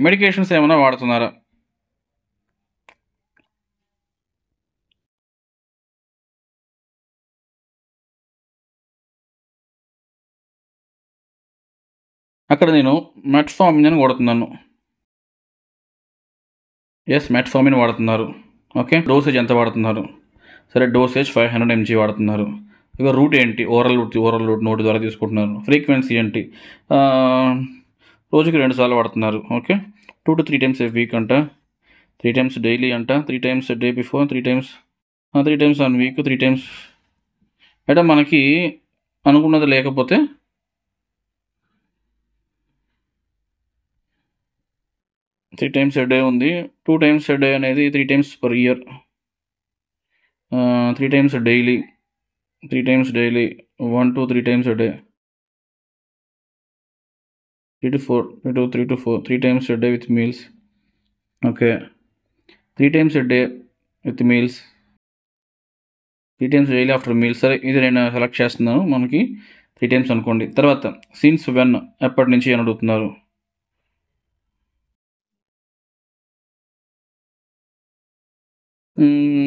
మెడికేషన్స్ ఏమైనా వాడుతున్నారా? అక్కడ నేను మెట్ఫార్మిన్ అని వాడుతున్నాను. ఎస్, మెట్ఫార్మిన్ వాడుతున్నారు. ఓకే, డోసేజ్ ఎంత వాడుతున్నారు? సరే, డోసేజ్ 500 mg వాడుతున్నారు. ఇక రూట్ ఏంటి? ఓరల్ రూట్ నోటి ద్వారా తీసుకుంటున్నారు. ఫ్రీక్వెన్సీ ఏంటి? రోజుకి 2 సార్లు వాడుతున్నారు. Okay, 2 to 3 times a week అంట, 3 times డైలీ అంట, 3 times day before, 3 times on week, 3 times. అంటే మనకి అనుకున్నది లేకపోతే 3 times a day ఉంది. 2 times a day అనేది 3 times per year. 3 times daily, 1 to 3 times a day, 3 to 4, 3 times a day with meals. Okay, 3 times a day with meals, 3 times daily after meals. సరే, ఇది నేను సెలెక్ట్ చేస్తున్నాను. మనకి 3 times అనుకోండి. తర్వాత సిన్స్ వెన్, ఎప్పటి నుంచి అని అడుగుతున్నారు.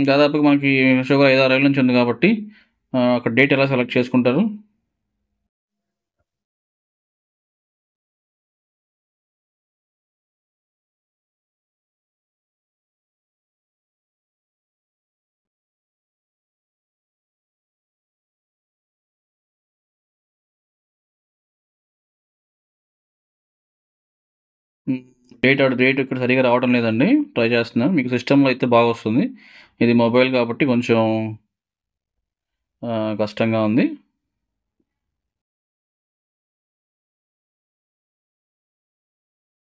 దాదాపుగా మనకి షుగర్ 5-6 ఏళ్ళ నుంచి ఉంది కాబట్టి అక్కడ డేట్ ఎలా సెలెక్ట్ చేసుకుంటారు? డేట్ ఇక్కడ సరిగా రావడం లేదండి, ట్రై చేస్తున్నాను. మీకు సిస్టంలో అయితే బాగా వస్తుంది, ఇది మొబైల్ కాబట్టి కొంచెం కష్టంగా ఉంది.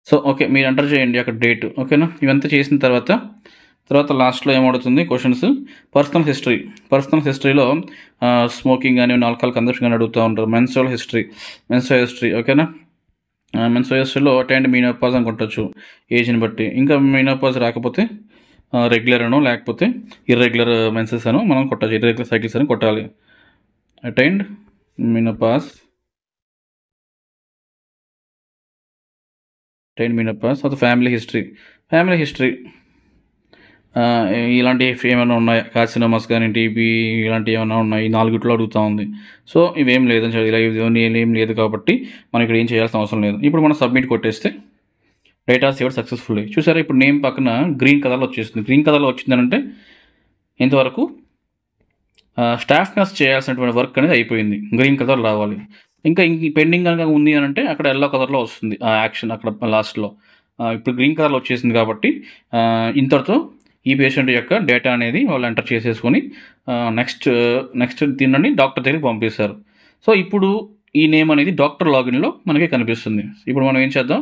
సో ఓకే, మీరు ఎంటర్ చేయండి అక్కడ డేట్. ఓకేనా? ఇవంతా చేసిన తర్వాత లాస్ట్లో ఏమవుతుంది క్వశ్చన్స్. పర్సనల్ హిస్టరీలో స్మోకింగ్ కానీ ఆల్కహాల్ కన్సంప్షన్ కానీ అడుగుతూ ఉంటారు. Menstrual history. ఓకేనా? మెన్స్ట్రువల్ హిస్టరీలో అటెండ్ మీనోపాజ్ అని కొట్టచ్చు ఏజ్ని బట్టి. ఇంకా మీనోపాజ్ రాకపోతే రెగ్యులర్ అనో లేకపోతే ఇర్రెగ్యులర్ మెన్సెస్ అనో మనం కొట్టచ్చు, ఇర్రెగ్యులర్ సైకిల్స్ అని కొట్టాలి. అటెండ్ మీనోపాజ్, తర్వాత ఫ్యామిలీ హిస్టరీ ఇలాంటివి ఏమైనా ఉన్నాయా? కార్సినోమాస్ కానీ టీబీ ఇలాంటివి ఏమైనా ఉన్నాయి? 4 అడుగుతూ ఉంది. సో ఇవేం లేదని ఇలా ఏం లేదు కాబట్టి మనం ఇక్కడ ఏం చేయాల్సిన అవసరం లేదు. ఇప్పుడు మనం సబ్మిట్ కొట్టేస్తే డేటా సేవ్డ్ సక్సెస్ఫుల్లీ. చూసారా? ఇప్పుడు నేమ్ పక్కన గ్రీన్ కలర్లో వచ్చేసింది. గ్రీన్ కలర్లో వచ్చిందనంటే ఇంతవరకు స్టాఫ్ నర్స్ చేయాల్సినటువంటి వర్క్ అనేది అయిపోయింది, గ్రీన్ కలర్ రావాలి. ఇంకా పెండింగ్ కనుక ఉంది అని అంటే అక్కడ ఎల్లో కలర్లో వస్తుంది ఆ యాక్షన్ అక్కడ లాస్ట్లో. ఇప్పుడు గ్రీన్ కలర్లో వచ్చేసింది కాబట్టి ఇంతటితో ఈ పేషెంట్ యొక్క డేటా అనేది వాళ్ళు ఎంటర్ చేసేసుకొని నెక్స్ట్ దీన్ని డాక్టర్ దగ్గరికి పంపిస్తారు. సో ఇప్పుడు ఈ నేమ్ అనేది డాక్టర్ లాగిన్లో మనకి కనిపిస్తుంది. ఇప్పుడు మనం ఏం చేద్దాం,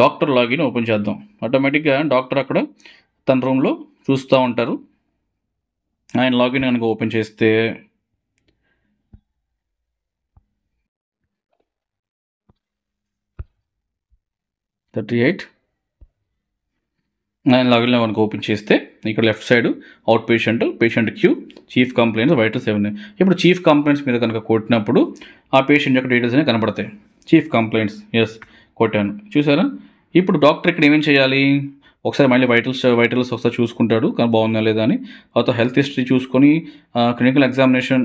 డాక్టర్ లాగిన్ ఓపెన్ చేద్దాం. ఆటోమేటిక్గా డాక్టర్ అక్కడ తన రూమ్లో చూస్తూ ఉంటారు. ఆయన లాగిన్ కనుక ఓపెన్ చేస్తే ఆయన లాగిన్లో మనకు ఓపెన్ చేస్తే ఇక్కడ left side out patient queue, chief complaints, vitals ఏమున్నాయి. ఇప్పుడు చీఫ్ కంప్లైంట్స్ మీద కనుక కొట్టినప్పుడు ఆ పేషెంట్ యొక్క డీటెయిల్స్ అనేవి కనపడతాయి. చీఫ్ కంప్లైంట్స్ ఎస్ కొట్టాను, చూసారా? ఇప్పుడు డాక్టర్ ఇక్కడ ఏమేం చేయాలి, ఒకసారి మళ్ళీ వైటల్స్ ఒకసారి చూసుకుంటాడు కానీ బాగుందా లేదా అని. తర్వాత హెల్త్ హిస్టరీ చూసుకొని క్లినికల్ ఎగ్జామినేషన్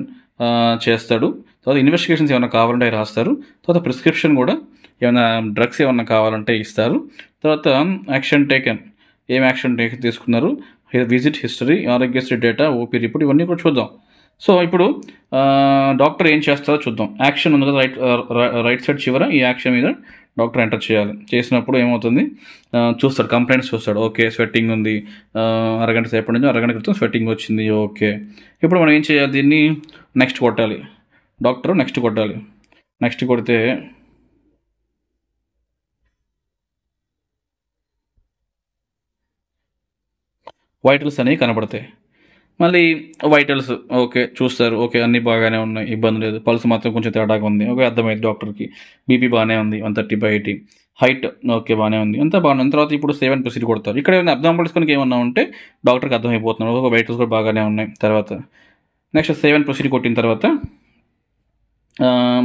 చేస్తాడు. తర్వాత ఇన్వెస్టిగేషన్స్ ఏమైనా కావాలంటే రాస్తారు. తర్వాత ప్రిస్క్రిప్షన్ కూడా ఏమైనా డ్రగ్స్ ఏమైనా కావాలంటే ఇస్తారు. తర్వాత యాక్షన్ టేకెన్, ఏం యాక్షన్ తీసుకున్నారు, visit history, Aarogyasri data, OP report, ఇవన్నీ కూడా చూద్దాం. సో ఇప్పుడు డాక్టర్ ఏం చేస్తారో చూద్దాం. యాక్షన్ ఉంది కదా రైట్ సైడ్ చివర, ఈ యాక్షన్ మీద డాక్టర్ ఎంటర్ చేయాలి. చేసినప్పుడు ఏమవుతుంది, చూస్తాడు, కంప్లైంట్స్ చూస్తాడు. ఓకే, స్వెట్టింగ్ ఉంది, అరగంట సేపటి నుంచి అరగంట క్రితం స్వెట్టింగ్ వచ్చింది. ఓకే, ఇప్పుడు మనం ఏం చేయాలి, దీన్ని నెక్స్ట్ కొట్టాలి. డాక్టర్ నెక్స్ట్ కొట్టాలి. నెక్స్ట్ కొడితే వైటల్స్ అనేవి కనబడతాయి. మళ్ళీ వైటల్స్ ఓకే చూస్తారు. ఓకే, అన్నీ బాగానే ఉన్నాయి, ఇబ్బంది లేదు. పల్స్ మాత్రం కొంచెం తేడాగా ఉంది. ఓకే, అర్థమైంది డాక్టర్కి. బీపీ బాగానే ఉంది, 130/80. హైట్ ఓకే బాగానే ఉంది, అంతా బాగానే ఉంది. తర్వాత ఇప్పుడు 7 ప్రొసీడ్ కొడతారు. ఇక్కడ ఏమైనా అబ్నార్మల్స్ కనుక ఏమన్నా ఉంటే డాక్టర్కి అర్థమైపోతున్నారు. ఒక వైటల్స్ కూడా బాగానే ఉన్నాయి. తర్వాత నెక్స్ట్ 7 ప్రొసీడ్ కొట్టిన తర్వాత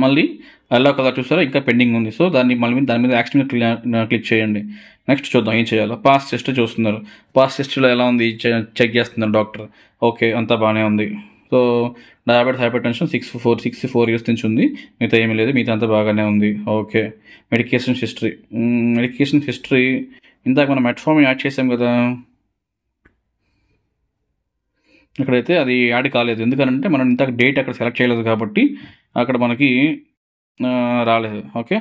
మళ్ళీ ఎల్లో కలర్ చూస్తారా, ఇంకా పెండింగ్ ఉంది. సో దాని మీద యాక్షన్ క్లిక్ చేయండి. నెక్స్ట్ చూద్దాం ఏం చేయాలో. పాస్ టెస్ట్ చూస్తున్నారు. పాస్ టెస్ట్లో ఎలా ఉంది చెక్ చేస్తున్నారు డాక్టర్. ఓకే, అంతా బాగానే ఉంది. So diabetes, hyper tension 64 years నుంచి ఉంది, మిగతా ఏమీ లేదు, మిగతా అంతా బాగానే ఉంది. ఓకే, మెడికేషన్ హిస్టరీ ఇందాక మనం మెట్ఫార్మిన్ యాడ్ చేసాం కదా, ఇక్కడైతే అది యాడ్ కాలేదు. ఎందుకంటే మనం ఇంతకు డేట్ అక్కడ సెలెక్ట్ చేయలేదు కాబట్టి అక్కడ మనకి రాలేదు. ఓకే,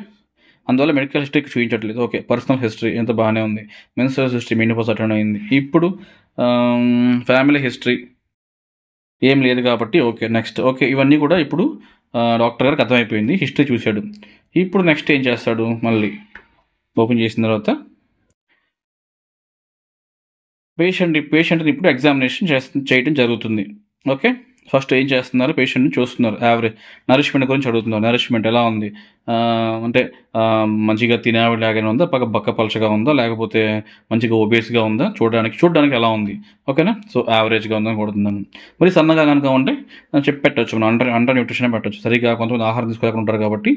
అందువల్ల మెడికల్ హిస్టరీకి చూపించట్లేదు. ఓకే, పర్సనల్ హిస్టరీ ఎంత బాగానే ఉంది. మెన్స్ట్రువల్ హిస్టరీ మెనోపాజ్ అటెండ్ అయింది. ఇప్పుడు ఫ్యామిలీ హిస్టరీ ఏం లేదు కాబట్టి ఓకే, నెక్స్ట్. ఓకే, ఇవన్నీ కూడా ఇప్పుడు డాక్టర్ గారికి అర్థమైపోయింది. హిస్టరీ చూశాడు. ఇప్పుడు నెక్స్ట్ ఏం చేస్తాడు, మళ్ళీ ఓపెన్ చేసిన తర్వాత పేషెంట్ని ఇప్పుడు ఎగ్జామినేషన్ చేయడం జరుగుతుంది. ఓకే, ఫస్ట్ ఏం చేస్తున్నారు, పేషెంట్ని చూస్తున్నారు. యావరేజ్ నరిష్మెంట్ గురించి అడుగుతున్నారు. నరిష్మెంట్ ఎలా ఉంది, అంటే మంచిగా తినేలాగానే ఉందా, బక్క పలచగా ఉందా, లేకపోతే మంచిగా ఒబేస్గా ఉందా, చూడడానికి ఎలా ఉంది. ఓకేనా, సో యావరేజ్గా ఉందని కొడుతున్నాను. మరి సన్నగా కనుక ఉంటే పెట్టవచ్చు, మనం అండర్ న్యూట్రిషన్ పెట్టవచ్చు. సరిగా కొంతమంది ఆహారం తీసుకోలేకుండా ఉంటారు కాబట్టి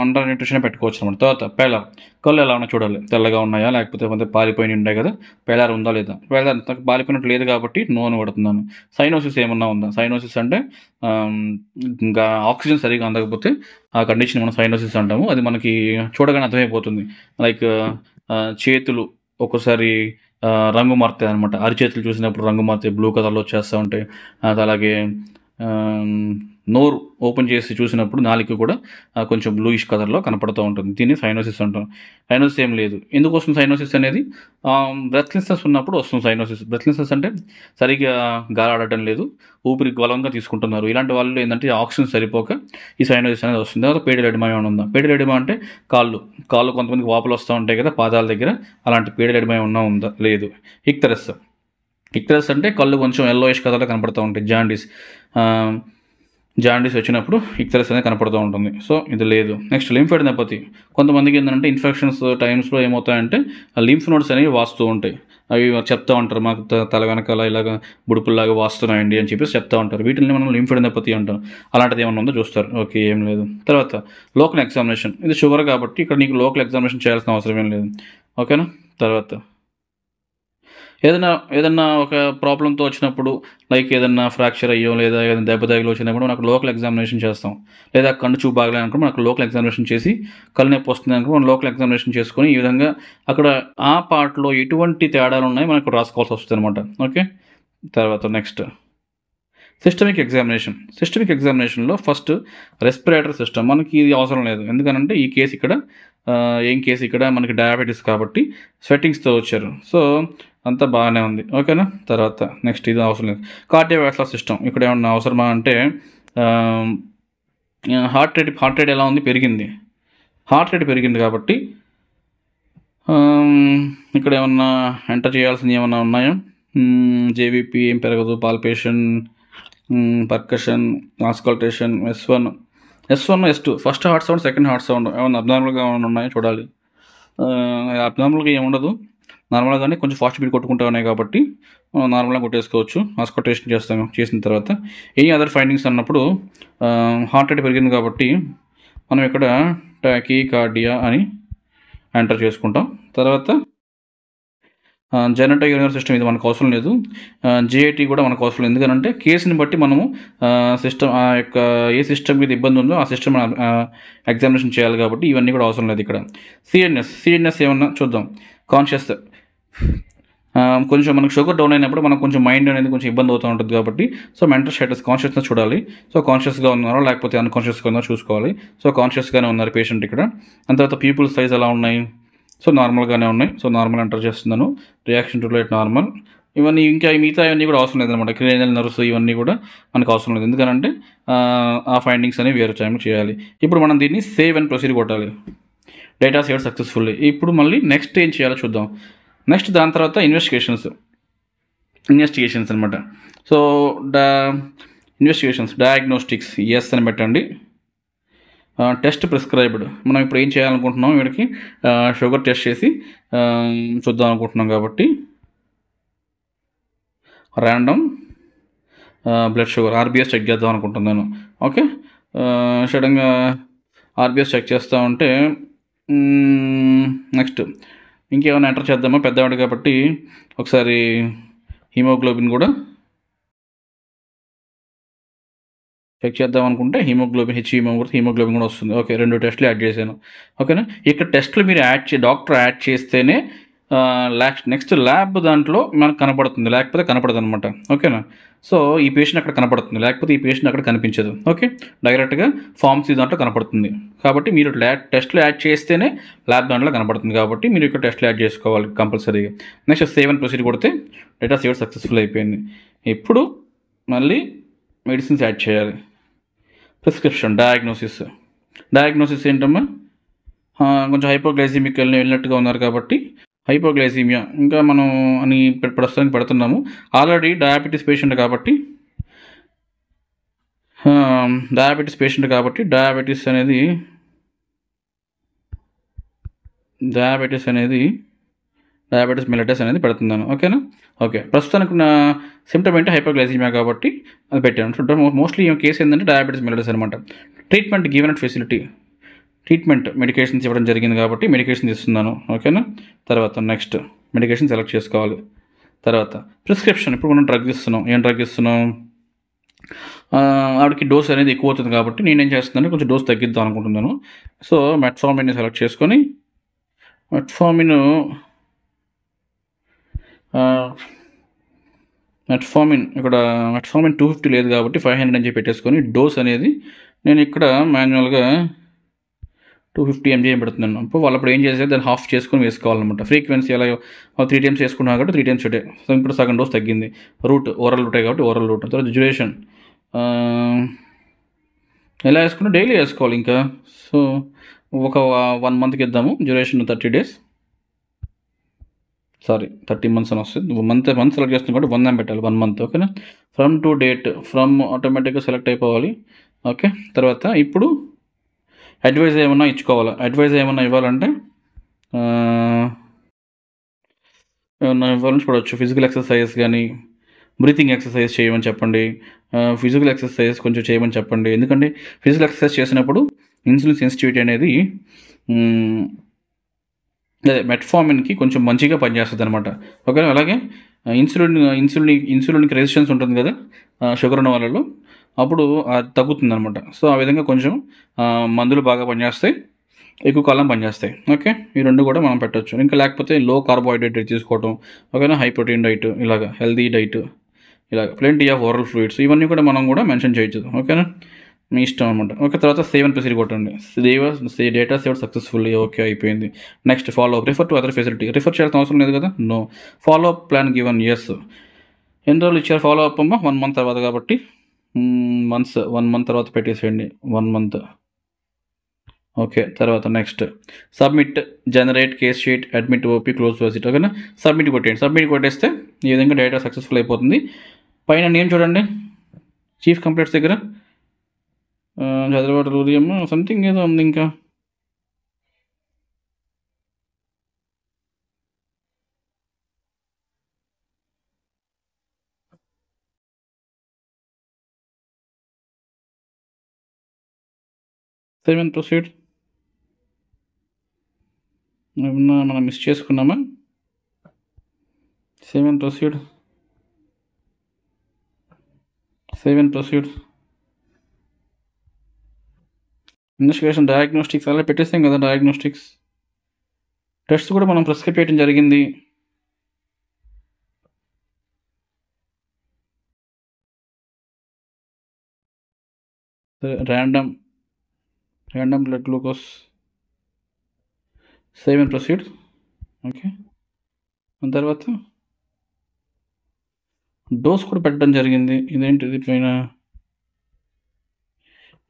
అండర్ న్యూట్రిషన్ పెట్టుకోవచ్చు అనమాట. తర్వాత పేలార్, కళ్ళు ఎలా ఉన్నా చూడాలి. తెల్లగా ఉన్నాయా, లేకపోతే కొంత పాలిపోయి ఉంటాయి కదా, పేలార్ ఉందా లేదా. పేలార్ పాలిపోయినట్టు లేదు కాబట్టి నోను కొడుతున్నాను. సైనోసిస్ ఏమన్నా ఉందా. సైనోసిస్ అంటే ఇంకా ఆక్సిజన్ సరిగా అందకపోతే ఆ కండిషన్ మనం సైనోసిస్ అంటాము. అది మనకి చూడగానే అర్థమైపోతుంది. లైక్ చేతులు ఒక్కోసారి రంగు మారుతాయి అనమాట. అరిచేతులు చూసినప్పుడు రంగు మారుతాయి, బ్లూ కలర్లో వచ్చేస్తూ ఉంటాయి. అలాగే నోరు ఓపెన్ చేసి చూసినప్పుడు నాలుక కూడా కొంచెం బ్లూయిష్ కలర్లో కనపడుతూ ఉంటుంది. దీన్ని సైనోసిస్ అంటాం. సైనోసిస్ ఏం లేదు. ఎందుకు వస్తుంది సైనోసిస్ అనేది, బ్రెత్లెస్నెస్ ఉన్నప్పుడు వస్తుంది సైనోసిస్. బ్రెత్లెస్నెస్ అంటే సరిగ్గా గాలాడటం లేదు, ఊపిరి బలంగా తీసుకుంటున్నారు. ఇలాంటి వాళ్ళు ఏంటంటే ఆక్సిజన్ సరిపోక ఈ సైనోసిస్ అనేది వస్తుంది. తర్వాత పేడియల్ ఎడిమా ఏమైనా ఉందా. పేడియల్ ఎడిమా అంటే కాళ్ళు కొంతమందికి వాపులు వస్తూ ఉంటాయి కదా పాదాల దగ్గర, అలాంటి పేడియల్ ఎడిమా ఏమన్నా ఉందా, లేదు. ఇక్టరస్ అంటే కళ్ళు కొంచెం ఎల్లోయిష్ కలర్లో కనపడుతూ ఉంటాయి. జాండీస్ వచ్చినప్పుడు ఇక్టరస్ అనేది కనపడుతూ ఉంటుంది. సో ఇది లేదు. నెక్స్ట్ లింఫెడినోపతి. కొంతమందికి ఏంటంటే ఇన్ఫెక్షన్స్ టైమ్స్లో ఏమవుతాయంటే లింఫ్ నోడ్స్ అనేవి వాస్తూ ఉంటాయి. అవి చెప్తూ ఉంటారు, మాకు తల వెనకాల ఇలాగ బుడుపుల్లాగా వాస్తున్నాయండి అని చెప్పేసి చెప్తూ ఉంటారు. వీటిని మనం లింఫెడినోపతి అంటాం. అలాంటిది ఏమన్నా ఉందో చూస్తారు. ఓకే, ఏం లేదు. తర్వాత లోకల్ ఎగ్జామినేషన్. ఇది షుగర్ కాబట్టి ఇక్కడ నీకు లోకల్ ఎగ్జామినేషన్ చేయాల్సిన అవసరం ఏం లేదు. ఓకేనా. తర్వాత ఏదన్నా ఒక ప్రాబ్లంతో వచ్చినప్పుడు, లైక్ ఏదన్నా ఫ్రాక్చర్ అయ్యో లేదా ఏదైనా దెబ్బ తగిలి వచ్చినప్పుడు మనకు లోకల్ ఎగ్జామినేషన్ చేస్తాం. లేదా కన్ను చూపు బాగలేదు అనుకో మనకు లోకల్ ఎగ్జామినేషన్ చేసి, కళ్ళు నొప్పి వస్తుంది అనుకో మనం లోకల్ ఎగ్జామినేషన్ చేసుకొని ఈ విధంగా అక్కడ ఆ పార్ట్లో ఎటువంటి తేడాలు ఉన్నాయి మనకు రాసుకోవాల్సి వస్తుంది అనమాట. ఓకే, తర్వాత నెక్స్ట్ సిస్టమిక్ ఎగ్జామినేషన్లో ఫస్ట్ రెస్పిరేటరీ సిస్టమ్. మనకి ఇది అవసరం లేదు, ఎందుకనంటే ఈ కేసు ఇక్కడ మనకి డయాబెటీస్ కాబట్టి స్వెట్టింగ్స్తో వచ్చారు. సో అంతా బాగానే ఉంది. ఓకేనా. తర్వాత నెక్స్ట్ ఇది అవసరం లేదు. కార్డియోవాస్కులర్ సిస్టమ్ ఇక్కడ ఏమన్నా అవసరమా అంటే హార్ట్ రేట్ ఎలా ఉంది, పెరిగింది. హార్ట్ రేట్ పెరిగింది కాబట్టి ఇక్కడ ఏమన్నా ఎంటర్ చేయాల్సింది ఏమన్నా ఉన్నాయా. జేవిపి ఏం పెరగదు. Palpation, percussion, auscultation, S1, S2, first heart sound, second heart sound ఏమన్నా అబ్నార్మల్గా ఏమైనా ఉన్నాయో చూడాలి. అబ్నార్మల్గా ఏముండదు, నార్మల్గానే కొంచెం ఫాస్ట్ బీట్ కొట్టుకుంటూ ఉన్నాయి కాబట్టి నార్మల్గా కొట్టేసుకోవచ్చు. ఆస్కల్టేషన్ చేసిన తర్వాత ఎనీ అదర్ ఫైండింగ్స్ అన్నప్పుడు హార్ట్ రేట్ పెరిగింది కాబట్టి మనం ఇక్కడ టాకీకార్డియా అని ఎంటర్ చేసుకుంటాం. తర్వాత జెనటో యూరినరీ సిస్టమ్ ఇది మనకు అవసరం లేదు. JIT కూడా మనకు అవసరం లేదు, ఎందుకంటే కేసుని బట్టి మనము సిస్టమ్ ఆ యొక్క ఏ సిస్టమ్ మీద ఇబ్బంది ఉందో ఆ సిస్టమ్ ఎగ్జామినేషన్ చేయాలి కాబట్టి ఇవన్నీ కూడా అవసరం లేదు ఇక్కడ. CNS ఏమన్నా చూద్దాం. కాన్షియస్ కొంచెం మనకు షుగర్ డౌన్ అయినప్పుడు మనకు కొంచెం మైండ్ అనేది కొంచెం ఇబ్బంది అవుతూ ఉంటుంది కాబట్టి సో మెంటల్ స్టేటస్ కాన్షియస్నెస్ చూడాలి. సో కాన్షియస్గా ఉన్నారో లేకపోతే అన్కాన్షియస్గా ఉన్నారో చూసుకోవాలి. సో కాన్షియస్గానే ఉన్నారు పేషెంట్ ఇక్కడ. దాని తర్వాత పీపుల్ సైజ్ ఎలా ఉన్నాయి, సో నార్మల్గానే ఉన్నాయి. సో నార్మల్ ఎంటర్ చేస్తున్నాను. Reaction to light normal. ఇవన్నీ ఇంకా మిగతా ఇవన్నీ కూడా అవసరం లేదనమాట. క్రేనియల్ నర్వ్స్ ఇవన్నీ కూడా మనకు అవసరం లేదు. ఎందుకంటే ఆ ఫైండింగ్స్ అనేవి వేరే టైం చేయాలి. ఇప్పుడు మనం దీన్ని సేవ్ అండ్ ప్రొసీడ్ కొట్టాలి. Data save successfully. ఇప్పుడు మళ్ళీ నెక్స్ట్ ఏం చేయాలో చూద్దాం. నెక్స్ట్ దాని తర్వాత ఇన్వెస్టిగేషన్స్ అనమాట. సో ఇన్వెస్టిగేషన్స్ డయాగ్నోస్టిక్స్ ఎస్ అని పెట్టండి. Test prescribed. మనం ఇప్పుడు ఏం చేయాలనుకుంటున్నాం, వీడికి షుగర్ టెస్ట్ చేసి చూద్దాం అనుకుంటున్నాం కాబట్టి random blood sugar RBS check చేద్దాం అనుకుంటున్నాను. ఓకే, సడన్గా ఆర్బిఎస్ చెక్ చేస్తూ ఉంటే నెక్స్ట్ ఇంకేమైనా ఎంటర్ చేద్దామా, పెద్దవాడు కాబట్టి ఒకసారి హీమోగ్లోబిన్ కూడా చెక్ చేద్దాం అనుకుంటే హీమోగ్లోబిన్ హీమోగ్లోబిన్ కూడా వస్తుంది. ఓకే, 2 టెస్టులు యాడ్ చేశాను. ఓకేనా, ఇక్కడ టెస్టులు మీరు డాక్టర్ యాడ్ చేస్తేనే నెక్స్ట్ ల్యాబ్ దాంట్లో మనకు కనపడుతుంది, లేకపోతే కనపడదు అనమాట. ఓకేనా, సో ఈ పేషెంట్ అక్కడ కనపడుతుంది, లేకపోతే ఈ పేషెంట్ అక్కడ కనిపించదు. ఓకే, డైరెక్ట్గా ఫార్మసీ దాంట్లో కనపడుతుంది. కాబట్టి మీరు టెస్ట్లు యాడ్ చేస్తేనే ల్యాబ్ దాంట్లో కనపడుతుంది. కాబట్టి మీరు ఇక్కడ టెస్ట్లు యాడ్ చేసుకోవాలి కంపల్సరీగా. నెక్స్ట్ సేవ్ అండ్ ప్రొసీడ్ కొడితే డేటా సేవ్ సక్సెస్ఫుల్ అయిపోయింది. ఇప్పుడు మళ్ళీ మెడిసిన్స్ యాడ్ చేయాలి. ప్రిస్క్రిప్షన్ డయాగ్నోసిస్ ఏంటమ్మా, కొంచెం హైపోగ్లైసిమిక్ వెళ్ళినట్టుగా ఉన్నారు కాబట్టి హైపోగ్లైసీమియా ఇంకా మనం అని ప్రస్తుతానికి పెడుతున్నాము. ఆల్రెడీ డయాబెటీస్ పేషెంట్ కాబట్టి డయాబెటీస్ మిలిటస్ అనేది పెడుతున్నాను. ఓకేనా, ఓకే, ప్రస్తుతానికి నా సిమ్టమ్ ఏంటి హైపోగ్లైసీమియా కాబట్టి అది పెట్టాను. మోస్ట్లీ ఈ కేసు ఏంటంటే డయాబెటీస్ మిలిటస్ అనమాట. Treatment given at facility, treatment medications ఇవ్వడం జరిగింది కాబట్టి మెడికేషన్ ఇస్తున్నాను. ఓకేనా, తర్వాత నెక్స్ట్ మెడికేషన్ సెలెక్ట్ చేసుకోవాలి. తర్వాత ప్రిస్క్రిప్షన్, ఇప్పుడు మనం డ్రగ్ ఇస్తున్నాం. ఏం డ్రగ్ ఇస్తున్నాం, ఆవిడకి డోస్ అనేది ఎక్కువ అవుతుంది కాబట్టి నేనేం చేస్తున్నాను, కొంచెం డోస్ తగ్గిద్దాం అనుకుంటున్నాను. సో మెట్ఫార్మిన్ సెలెక్ట్ చేసుకొని మెట్ఫార్మిన్ 250 లేదు కాబట్టి 500 అని చెప్పి పెట్టేసుకొని డోస్ అనేది నేను ఇక్కడ మాన్యువల్గా 250 mg పెడుతున్నాను. അപ്പോൾ వాళ్ళు ఏం చేసేది దాన్ని హాఫ్ చేసుకొని వేసుకోవాలన్నమాట. ఫ్రీక్వెన్సీ అలా 3 times వేసుకున్నాను కాబట్టి 3 times డే. సో ఇప్పుడు సగం డోస్ తగ్గింది. ఓరల్ రూటే కాబట్టి ఓరల్ రూట్. తర్వాత డ్యూరేషన్ ఎలా వేసుకున్నా డైలీ వేసుకోవాలి ఇంకా. సో ఒక 1 monthకి ఇద్దాము. డ్యూరేషన్ 30 days, 30 months అని వస్తుంది. మంత్ సెలెక్ట్ చేస్తున్నాం కాబట్టి 1 month పెట్టాలి, 1 month. ఓకేనా, ఫ్రమ్ టు డేట్ ఆటోమేటిక్గా సెలెక్ట్ అయిపోవాలి. ఓకే, తర్వాత ఇప్పుడు అడ్వైజ్ ఏమన్నా ఇచ్చుకోవాలి. అడ్వైజ్ ఏమన్నా ఇవ్వాలంటే చూడవచ్చు. ఫిజికల్ ఎక్సర్సైజ్ కానీ బ్రీతింగ్ ఎక్సర్సైజ్ చేయమని చెప్పండి. ఫిజికల్ ఎక్సర్సైజ్ కొంచెం చేయమని చెప్పండి. ఎందుకంటే ఫిజికల్ ఎక్సర్సైజ్ చేసినప్పుడు ఇన్సులిన్ సెన్సిటివిటీ అనేది అదే మెట్ఫార్మిన్కి కొంచెం మంచిగా పనిచేస్తుంది అనమాట. ఓకే, అలాగే ఇన్సులిన్కి రెసిస్టెన్స్ ఉంటుంది కదా షుగర్ ఉన్న వాళ్ళలో, అప్పుడు అది తగ్గుతుంది అనమాట. సో ఆ విధంగా కొంచెం మందులు బాగా పనిచేస్తాయి, ఎక్కువ కాలం పనిచేస్తాయి. ఓకే, ఈ 2 కూడా మనం పెట్టవచ్చు. ఇంకా లేకపోతే లో కార్బోహైడ్రేట్ తీసుకోవటం. ఓకేనా, హై ప్రోటీన్ డైట్, ఇలాగ హెల్దీ డైట్, ఇలాగ ప్లెంటీ ఆఫ్ ఓరల్ ఫ్లూయిడ్స్, ఇవన్నీ కూడా మనం కూడా మెన్షన్ చేయొచ్చు. ఓకేనా, మీ ఇష్టం అనమాట. ఓకే, తర్వాత సేవ్ అండ్ ప్రొసీడ్ కొట్టండి. Data save successfully. ఓకే, అయిపోయింది. Next follow up, refer to other facility. Refer చేయాల్సిన అవసరం లేదు కదా, no. Follow up plan given, yes. ఎన్ని రోజులు ఇచ్చారు ఫాలో అప్ అమ్మా, 1 month తర్వాత కాబట్టి 1 month తర్వాత పెట్టేసేయండి, 1 month. ఓకే, తర్వాత next submit, generate case sheet, admit OP, close visit. ఓకేనా, సబ్మిట్ కొట్టేయండి. సబ్మిట్ కొట్టేస్తే ఈ విధంగా డేటా సక్సెస్ఫుల్ అయిపోతుంది. పైన నేమ్ చూడండి, చీఫ్ కంప్లైంట్స్ దగ్గర చదరవాడ హృదయం సంథింగ్ ఏదో ఉంది. ఇంకా సేవ్ అండ్ ప్రొసీడ్ ఏమన్నా మనం మిస్ చేసుకున్నామా? Save and proceed investigation, diagnostics అలా పెట్టేస్తాం కదా. డయాగ్నోస్టిక్స్ టెస్ట్ కూడా మనం ప్రిస్క్రైబ్ చేయడం జరిగింది. Random blood glucose save and proceed. Okay, దాని తర్వాత డోస్ కూడా పెట్టడం జరిగింది. ఇదేంటిది పైన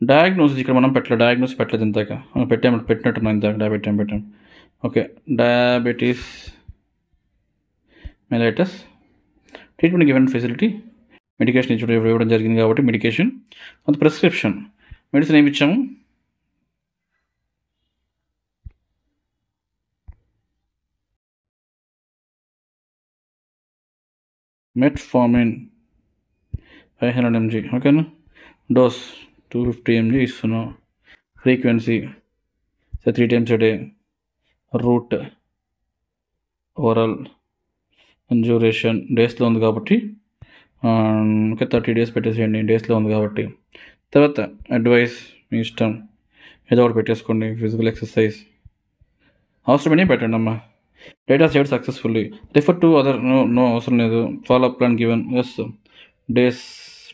డయాగ్నోసిస్ ఇక్కడ మనం డయాగ్నోసిస్ పెట్టలేదు ఇందాక, పెట్టినట్టున్నాం ఇందాక పెట్టాం. Okay, diabetes mellitus, treatment given facility, medication ఇవ్వడం జరిగింది కాబట్టి మెడికేషన్, అంత ప్రిస్క్రిప్షన్ మెడిసిన్ ఏమి ఇచ్చాము, మెట్ఫార్మిన్ 500 mg. ఓకేనా, డోస్ 250 mg ఇస్తున్నాం, frequency 3 times a day, route oral, duration డేస్లో ఉంది కాబట్టి ఓకే 30 days పెట్టేసేయండి, డేస్లో ఉంది కాబట్టి. తర్వాత అడ్వైస్ మీ ఇష్టం, ఏదో ఒకటి పెట్టేసుకోండి, ఫిజికల్ ఎక్సర్సైజ్ అవసరమనే పెట్టండి అమ్మా. Data saved successfully, refer to other, no అవసరం లేదు. Follow up plan given, yes days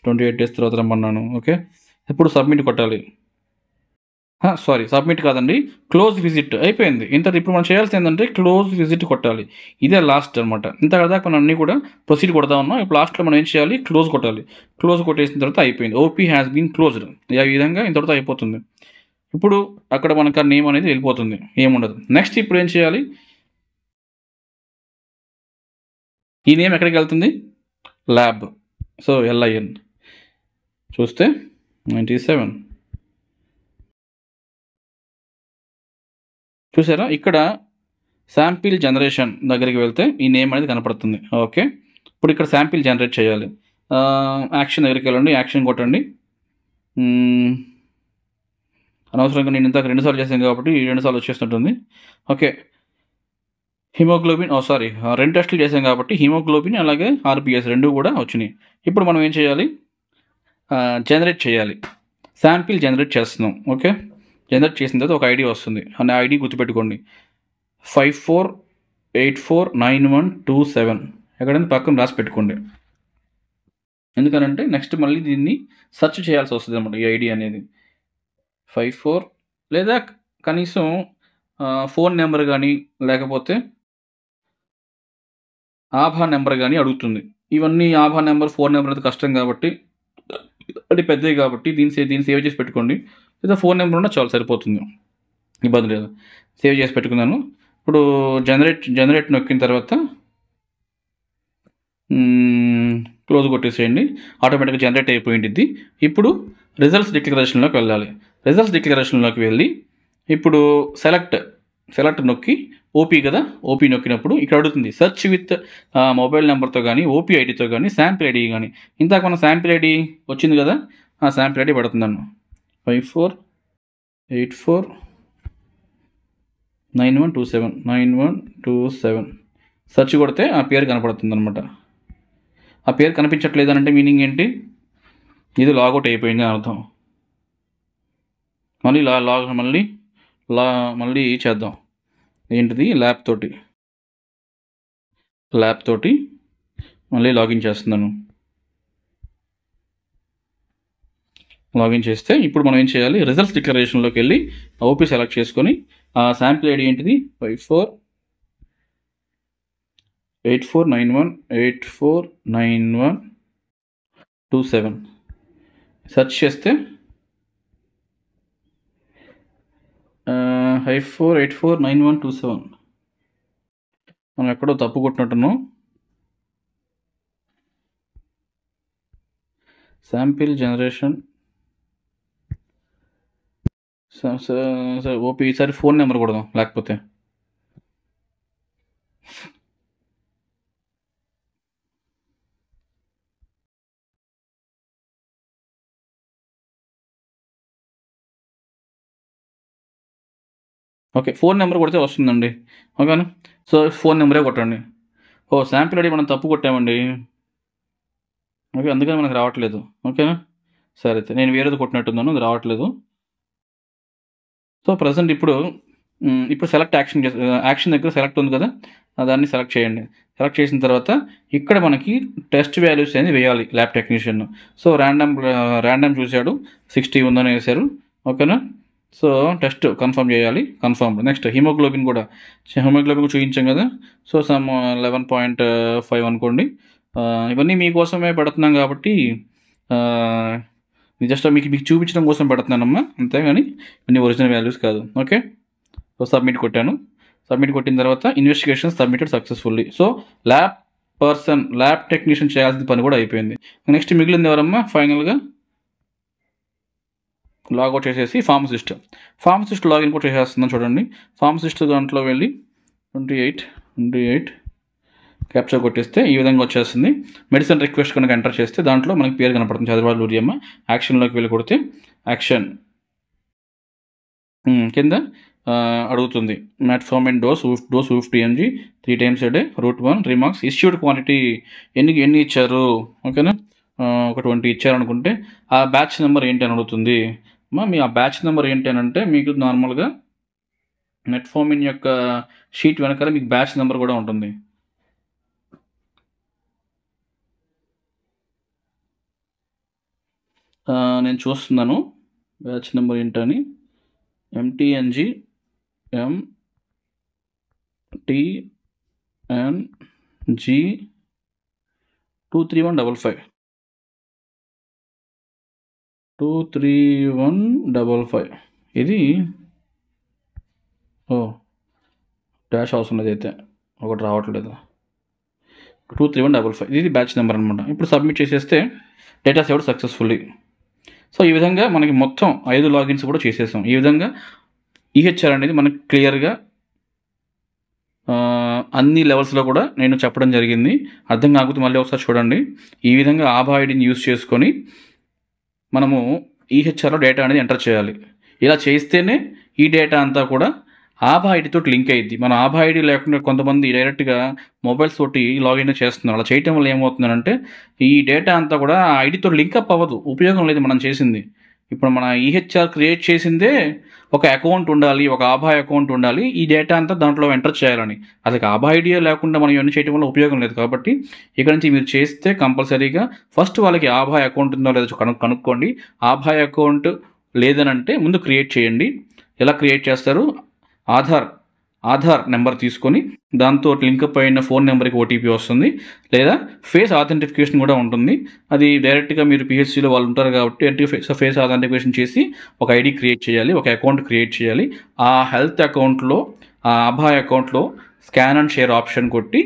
28 days తర్వాత రమ్మన్నాను. ఓకే, ఇప్పుడు సబ్మిట్ కొట్టాలి. సారీ, సబ్మిట్ కాదండి, క్లోజ్ విజిట్ అయిపోయింది. ఇప్పుడు మనం చేయాల్సింది ఏంటంటే క్లోజ్ విజిట్ కొట్టాలి. ఇదే లాస్ట్ అనమాట. ఇంతదాకా మనం అన్నీ కూడా ప్రొసీడ్ కొడతా ఉన్నాం. ఇప్పుడు లాస్ట్లో మనం ఏం చేయాలి, క్లోజ్ కొట్టాలి. క్లోజ్ కొట్టేసిన తర్వాత అయిపోయింది, ఓపీ హ్యాస్ బీన్ క్లోజ్డ్. ఈ విధంగా ఇంతటితో అయిపోతుంది. ఇప్పుడు అక్కడ మనకు ఆ నేమ్ అనేది వెళ్ళిపోతుంది, ఏముండదు. నెక్స్ట్ ఇప్పుడు ఏం చేయాలి, ఈ నేమ్ ఎక్కడికి వెళ్తుంది, ల్యాబ్. సో LIN చూస్తే 97 చూసారా, ఇక్కడ శాంపిల్ జనరేషన్ దగ్గరికి వెళ్తే ఈ నేమ్ అనేది కనపడుతుంది. ఓకే, ఇప్పుడు ఇక్కడ శాంపిల్ జనరేట్ చేయాలి. యాక్షన్ దగ్గరికి వెళ్ళండి, యాక్షన్ కొట్టండి. అనవసరంగా నేను ఇంతకు 2 సార్లు చేశాను కాబట్టి 2 సార్లు వచ్చేస్తుంటుంది. ఓకే, హిమోగ్లోబిన్, సారీ 2 టెస్టులు చేసాం కాబట్టి హిమోగ్లోబిన్ అలాగే RPS 2 కూడా వచ్చినాయి. ఇప్పుడు మనం ఏం చేయాలి, జనరేట్ చేయాలి. శాంపిల్ జనరేట్ చేస్తున్నాం. ఓకే, జనరేట్ చేసిన తర్వాత ఒక ఐడి వస్తుంది, అనే ఐడి గుర్తుపెట్టుకోండి, 54849127. ఎక్కడైనా పక్కన రాసి పెట్టుకోండి, ఎందుకనంటే నెక్స్ట్ మళ్ళీ దీన్ని సెర్చ్ చేయాల్సి వస్తుంది అనమాట. ఈ ఐడి అనేది 54 లేదా కనీసం ఫోన్ నెంబర్ కానీ లేకపోతే ఆభా నెంబర్ కానీ అడుగుతుంది. ఇవన్నీ ఆభా నెంబర్, ఫోన్ నెంబర్ అయితే కష్టం కాబట్టి, అది పెద్దది కాబట్టి దీన్ని సేవ్ చేసి పెట్టుకోండి. లేదా ఫోన్ నెంబర్ ఉన్నా చాలా సరిపోతుంది, ఇబ్బంది లేదు. సేవ్ చేసి పెట్టుకున్నాను. ఇప్పుడు జనరేట్ నొక్కిన తర్వాత క్లోజ్ కొట్టేసేయండి, ఆటోమేటిక్గా జనరేట్ అయిపోయింది. ఇప్పుడు రిజల్ట్స్ డిక్లరేషన్లోకి వెళ్ళాలి. రిజల్ట్స్ డిక్లరేషన్లోకి వెళ్ళి ఇప్పుడు సెలెక్ట్ నొక్కి, ఓపీ కదా, ఓపీ నొక్కినప్పుడు ఇక్కడ అడుగుతుంది సెర్చ్ విత్ మొబైల్ నెంబర్తో కానీ, ఓపీ ఐడితో కానీ, శాంపిల్ ఐడి కానీ. ఇందాక మన శాంపిల్ ఐడి వచ్చింది కదా, ఆ శాంపిల్ ఐడి పడుతుందన్న 54849127 సెర్చ్ కొడితే ఆ పేరు కనపడుతుంది అనమాట. ఆ పేరు కనిపించట్లేదు అంటే మీనింగ్ ఏంటి, ఇది లాగౌట్ అయిపోయింది అని అర్థం. మళ్ళీ చేద్దాం. ఏంటిది, ల్యాబ్ తోటి మళ్ళీ లాగిన్ చేస్తున్నాను. లాగిన్ చేస్తే ఇప్పుడు మనం ఏం చేయాలి, రిజల్ట్స్ డిక్లరేషన్లోకి వెళ్ళి ఓపీ సెలెక్ట్ చేసుకొని ఆ శాంపిల్ ఐడి ఏంటిది 54849127 సెర్చ్ చేస్తే 54849127 మనం ఎక్కడో తప్పు కొట్టినట్టున్నాం. శాంపిల్ జనరేషన్ ఓపీ, ఈసారి ఫోన్ నెంబర్ కొడదాం లేకపోతే. ఓకే, ఫోన్ నెంబర్ కొడితే వస్తుందండి. ఓకేనా, సో ఫోన్ నెంబరే కొట్టండి. శాంపిల్ ఐడి మనం తప్పు కొట్టామండి. ఓకే, అందుకని మనకు రావట్లేదు. ఓకేనా, సరే అయితే నేను వేరేది కొట్టినట్టున్నాను, అది రావట్లేదు. సో ప్రజెంట్ ఇప్పుడు సెలెక్ట్ యాక్షన్ దగ్గర సెలెక్ట్ ఉంది కదా, దాన్ని సెలెక్ట్ చేయండి. సెలెక్ట్ చేసిన తర్వాత ఇక్కడ మనకి టెస్ట్ వాల్యూస్ అనేది వేయాలి ల్యాబ్ టెక్నీషియన్. సో ర్యాండమ్ చూశాడు, 60 ఉందని వేశారు. ఓకేనా. సో టెస్ట్ కన్ఫర్మ్ చేయాలి, కన్ఫర్మ్. నెక్స్ట్ హిమోగ్లోబిన్ కూడా చూపించాం కదా. సో సమ్ 11.5 అనుకోండి. ఇవన్నీ మీకోసమే పెడుతున్నాం కాబట్టి జస్ట్ మీకు చూపించడం కోసం పెడుతున్నానమ్మా, అంతేగాని ఇవన్నీ ఒరిజినల్ వాల్యూస్ కాదు. ఓకే. సో సబ్మిట్ కొట్టాను. సబ్మిట్ కొట్టిన తర్వాత investigation submitted successfully. So lab technician చేయాల్సిన పని కూడా అయిపోయింది. నెక్స్ట్ మిగిలింది ఎవరమ్మా? ఫైనల్గా లాగౌట్ చేసేసి ఫార్మసిస్ట్ లాగిన్ కూడా చేసేస్తున్నాను చూడండి. ఫార్మసిస్ట్ దాంట్లో వెళ్ళి 28 క్యాప్చర్ కొట్టేస్తే ఈ విధంగా వచ్చేస్తుంది. మెడిసిన్ రిక్వెస్ట్ కనుక ఎంటర్ చేస్తే దాంట్లో మనకి పేరు కనపడుతుంది, చదవాలి లూరియమ్మ. యాక్షన్లోకి వెళ్ళి కొడితే యాక్షన్ కింద అడుగుతుంది metformin dose 50 mg 3 times a day. Route 1 remarks issued quantity ఎన్ని ఇచ్చారు? ఓకేనా. ఒక 20 ఇచ్చారనుకుంటే ఆ బ్యాచ్ నెంబర్ ఏంటి అని అడుగుతుంది. మీ ఆ బ్యాచ్ నెంబర్ ఏంటి అని అంటే మీకు నార్మల్గా మెట్ఫార్మిన్ యొక్క షీట్ వెనకాల మీకు బ్యాచ్ నెంబర్ కూడా ఉంటుంది. నేను చూస్తున్నాను బ్యాచ్ నెంబర్ ఏంటని. MTNG MTNG 23155 ఇది డాష్ అవసరం లేదు, అయితే ఒకటి రావట్లేదు. 23155 ఇది బ్యాచ్ నెంబర్ అనమాట. ఇప్పుడు సబ్మిట్ చేసేస్తే డేటా సేవ్డ్ సక్సెస్ఫుల్లీ. సో ఈ విధంగా మనకి మొత్తం 5 లాగిన్స్ కూడా చేసేసాం. ఈ విధంగా ఈహెచ్ఆర్ అనేది మనకి క్లియర్గా అన్ని లెవెల్స్లో కూడా నేను చెప్పడం జరిగింది. అర్థం కాకపోతే మళ్ళీ ఒకసారి చూడండి. ఈ విధంగా ఆభా ఐడిని యూజ్ చేసుకొని మనము ఈహెచ్ఆర్లో డేటా అనేది ఎంటర్ చేయాలి. ఇలా చేస్తేనే ఈ డేటా అంతా కూడా ఆభా ఐడితో లింక్ అయ్యిద్ది. మన ఆభా ఐడి లేకుండా కొంతమంది డైరెక్ట్గా మొబైల్స్ తోటి లాగిన్ చేస్తున్నారు. అలా చేయటం వల్ల ఏమవుతుందంటే ఈ డేటా అంతా కూడా ఆ ఐడితో లింకప్ అవ్వదు, ఉపయోగం లేదు మనం చేసింది. ఇప్పుడు మన ఈహెచ్ఆర్ క్రియేట్ చేసిందే ఒక అకౌంట్ ఉండాలి, ఒక ఆభా అకౌంట్ ఉండాలి, ఈ డేటా అంతా దాంట్లో ఎంటర్ చేయాలని. అది ఆభా ఐడియా లేకుండా మనం ఇవన్నీ చేయడం వల్ల ఉపయోగం లేదు. కాబట్టి ఇక్కడ నుంచి మీరు చేస్తే కంపల్సరీగా ఫస్ట్ వాళ్ళకి ఆభా అకౌంట్ ఉందో లేదో కనుక్కోండి. ఆభా అకౌంట్ లేదనంటే ముందు క్రియేట్ చేయండి. ఎలా క్రియేట్ చేస్తారు? ఆధార్ నెంబర్ తీసుకొని దాంతో లింకప్ అయిన ఫోన్ నెంబర్కి ఓటీపీ వస్తుంది, లేదా ఫేస్ ఆథెంటిఫికేషన్ కూడా ఉంటుంది. అది డైరెక్ట్గా మీరు పిహెచ్సిలో వాళ్ళు ఉంటారు కాబట్టి ఫేస్ ఆథెంటిఫికేషన్ చేసి ఒక ఐడి క్రియేట్ చేయాలి, ఒక అకౌంట్ క్రియేట్ చేయాలి. ఆ హెల్త్ అకౌంట్లో, ఆ ఆభా అకౌంట్లో స్కాన్ అండ్ షేర్ ఆప్షన్ కొట్టి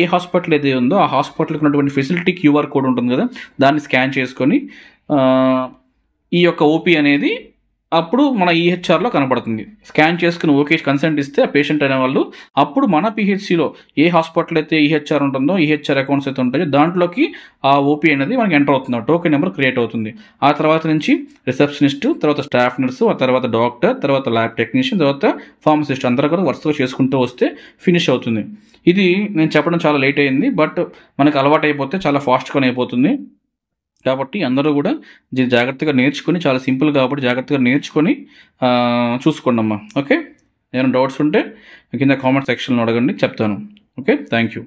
ఏ హాస్పిటల్ ఏదైతే ఉందో ఆ హాస్పిటల్కి ఉన్నటువంటి ఫెసిలిటీ QR కోడ్ ఉంటుంది కదా, దాన్ని స్కాన్ చేసుకొని ఈ యొక్క ఓపీ అనేది అప్పుడు మన ఈహెచ్ఆర్లో కనపడుతుంది. స్కాన్ చేసుకుని ఓకే కన్సెంట్ ఇస్తే ఆ పేషెంట్ అనే వాళ్ళు అప్పుడు మన పిహెచ్సిలో ఏ హాస్పిటల్ అయితే ఈహెచ్ఆర్ ఉంటుందో, ఈహెచ్ఆర్ అకౌంట్స్ అయితే ఉంటాయో దాంట్లోకి ఆ ఓపీ అనేది మనకి ఎంటర్ అవుతుంది, టోకెన్ నెంబర్ క్రియేట్ అవుతుంది. ఆ తర్వాత నుంచి రిసెప్షనిస్ట్, తర్వాత స్టాఫ్ నర్సు, ఆ తర్వాత డాక్టర్, తర్వాత ల్యాబ్ టెక్నీషియన్, తర్వాత ఫార్మసిస్ట్ అందరూ కూడా వరుసగా చేసుకుంటూ వస్తే ఫినిష్ అవుతుంది. ఇది నేను చెప్పడం చాలా లేట్ అయింది, బట్ మనకు అలవాటు అయిపోతే చాలా ఫాస్ట్గా అయిపోతుంది. కాబట్టి అందరూ కూడా జాగ్రత్తగా నేర్చుకొని, చాలా సింపుల్ కాబట్టి జాగ్రత్తగా నేర్చుకొని చూసుకోండి అమ్మా. ఓకే. ఏమైనా డౌట్స్ ఉంటే కింద కామెంట్ సెక్షన్లో అడగండి, చెప్తాను. ఓకే. Thank you.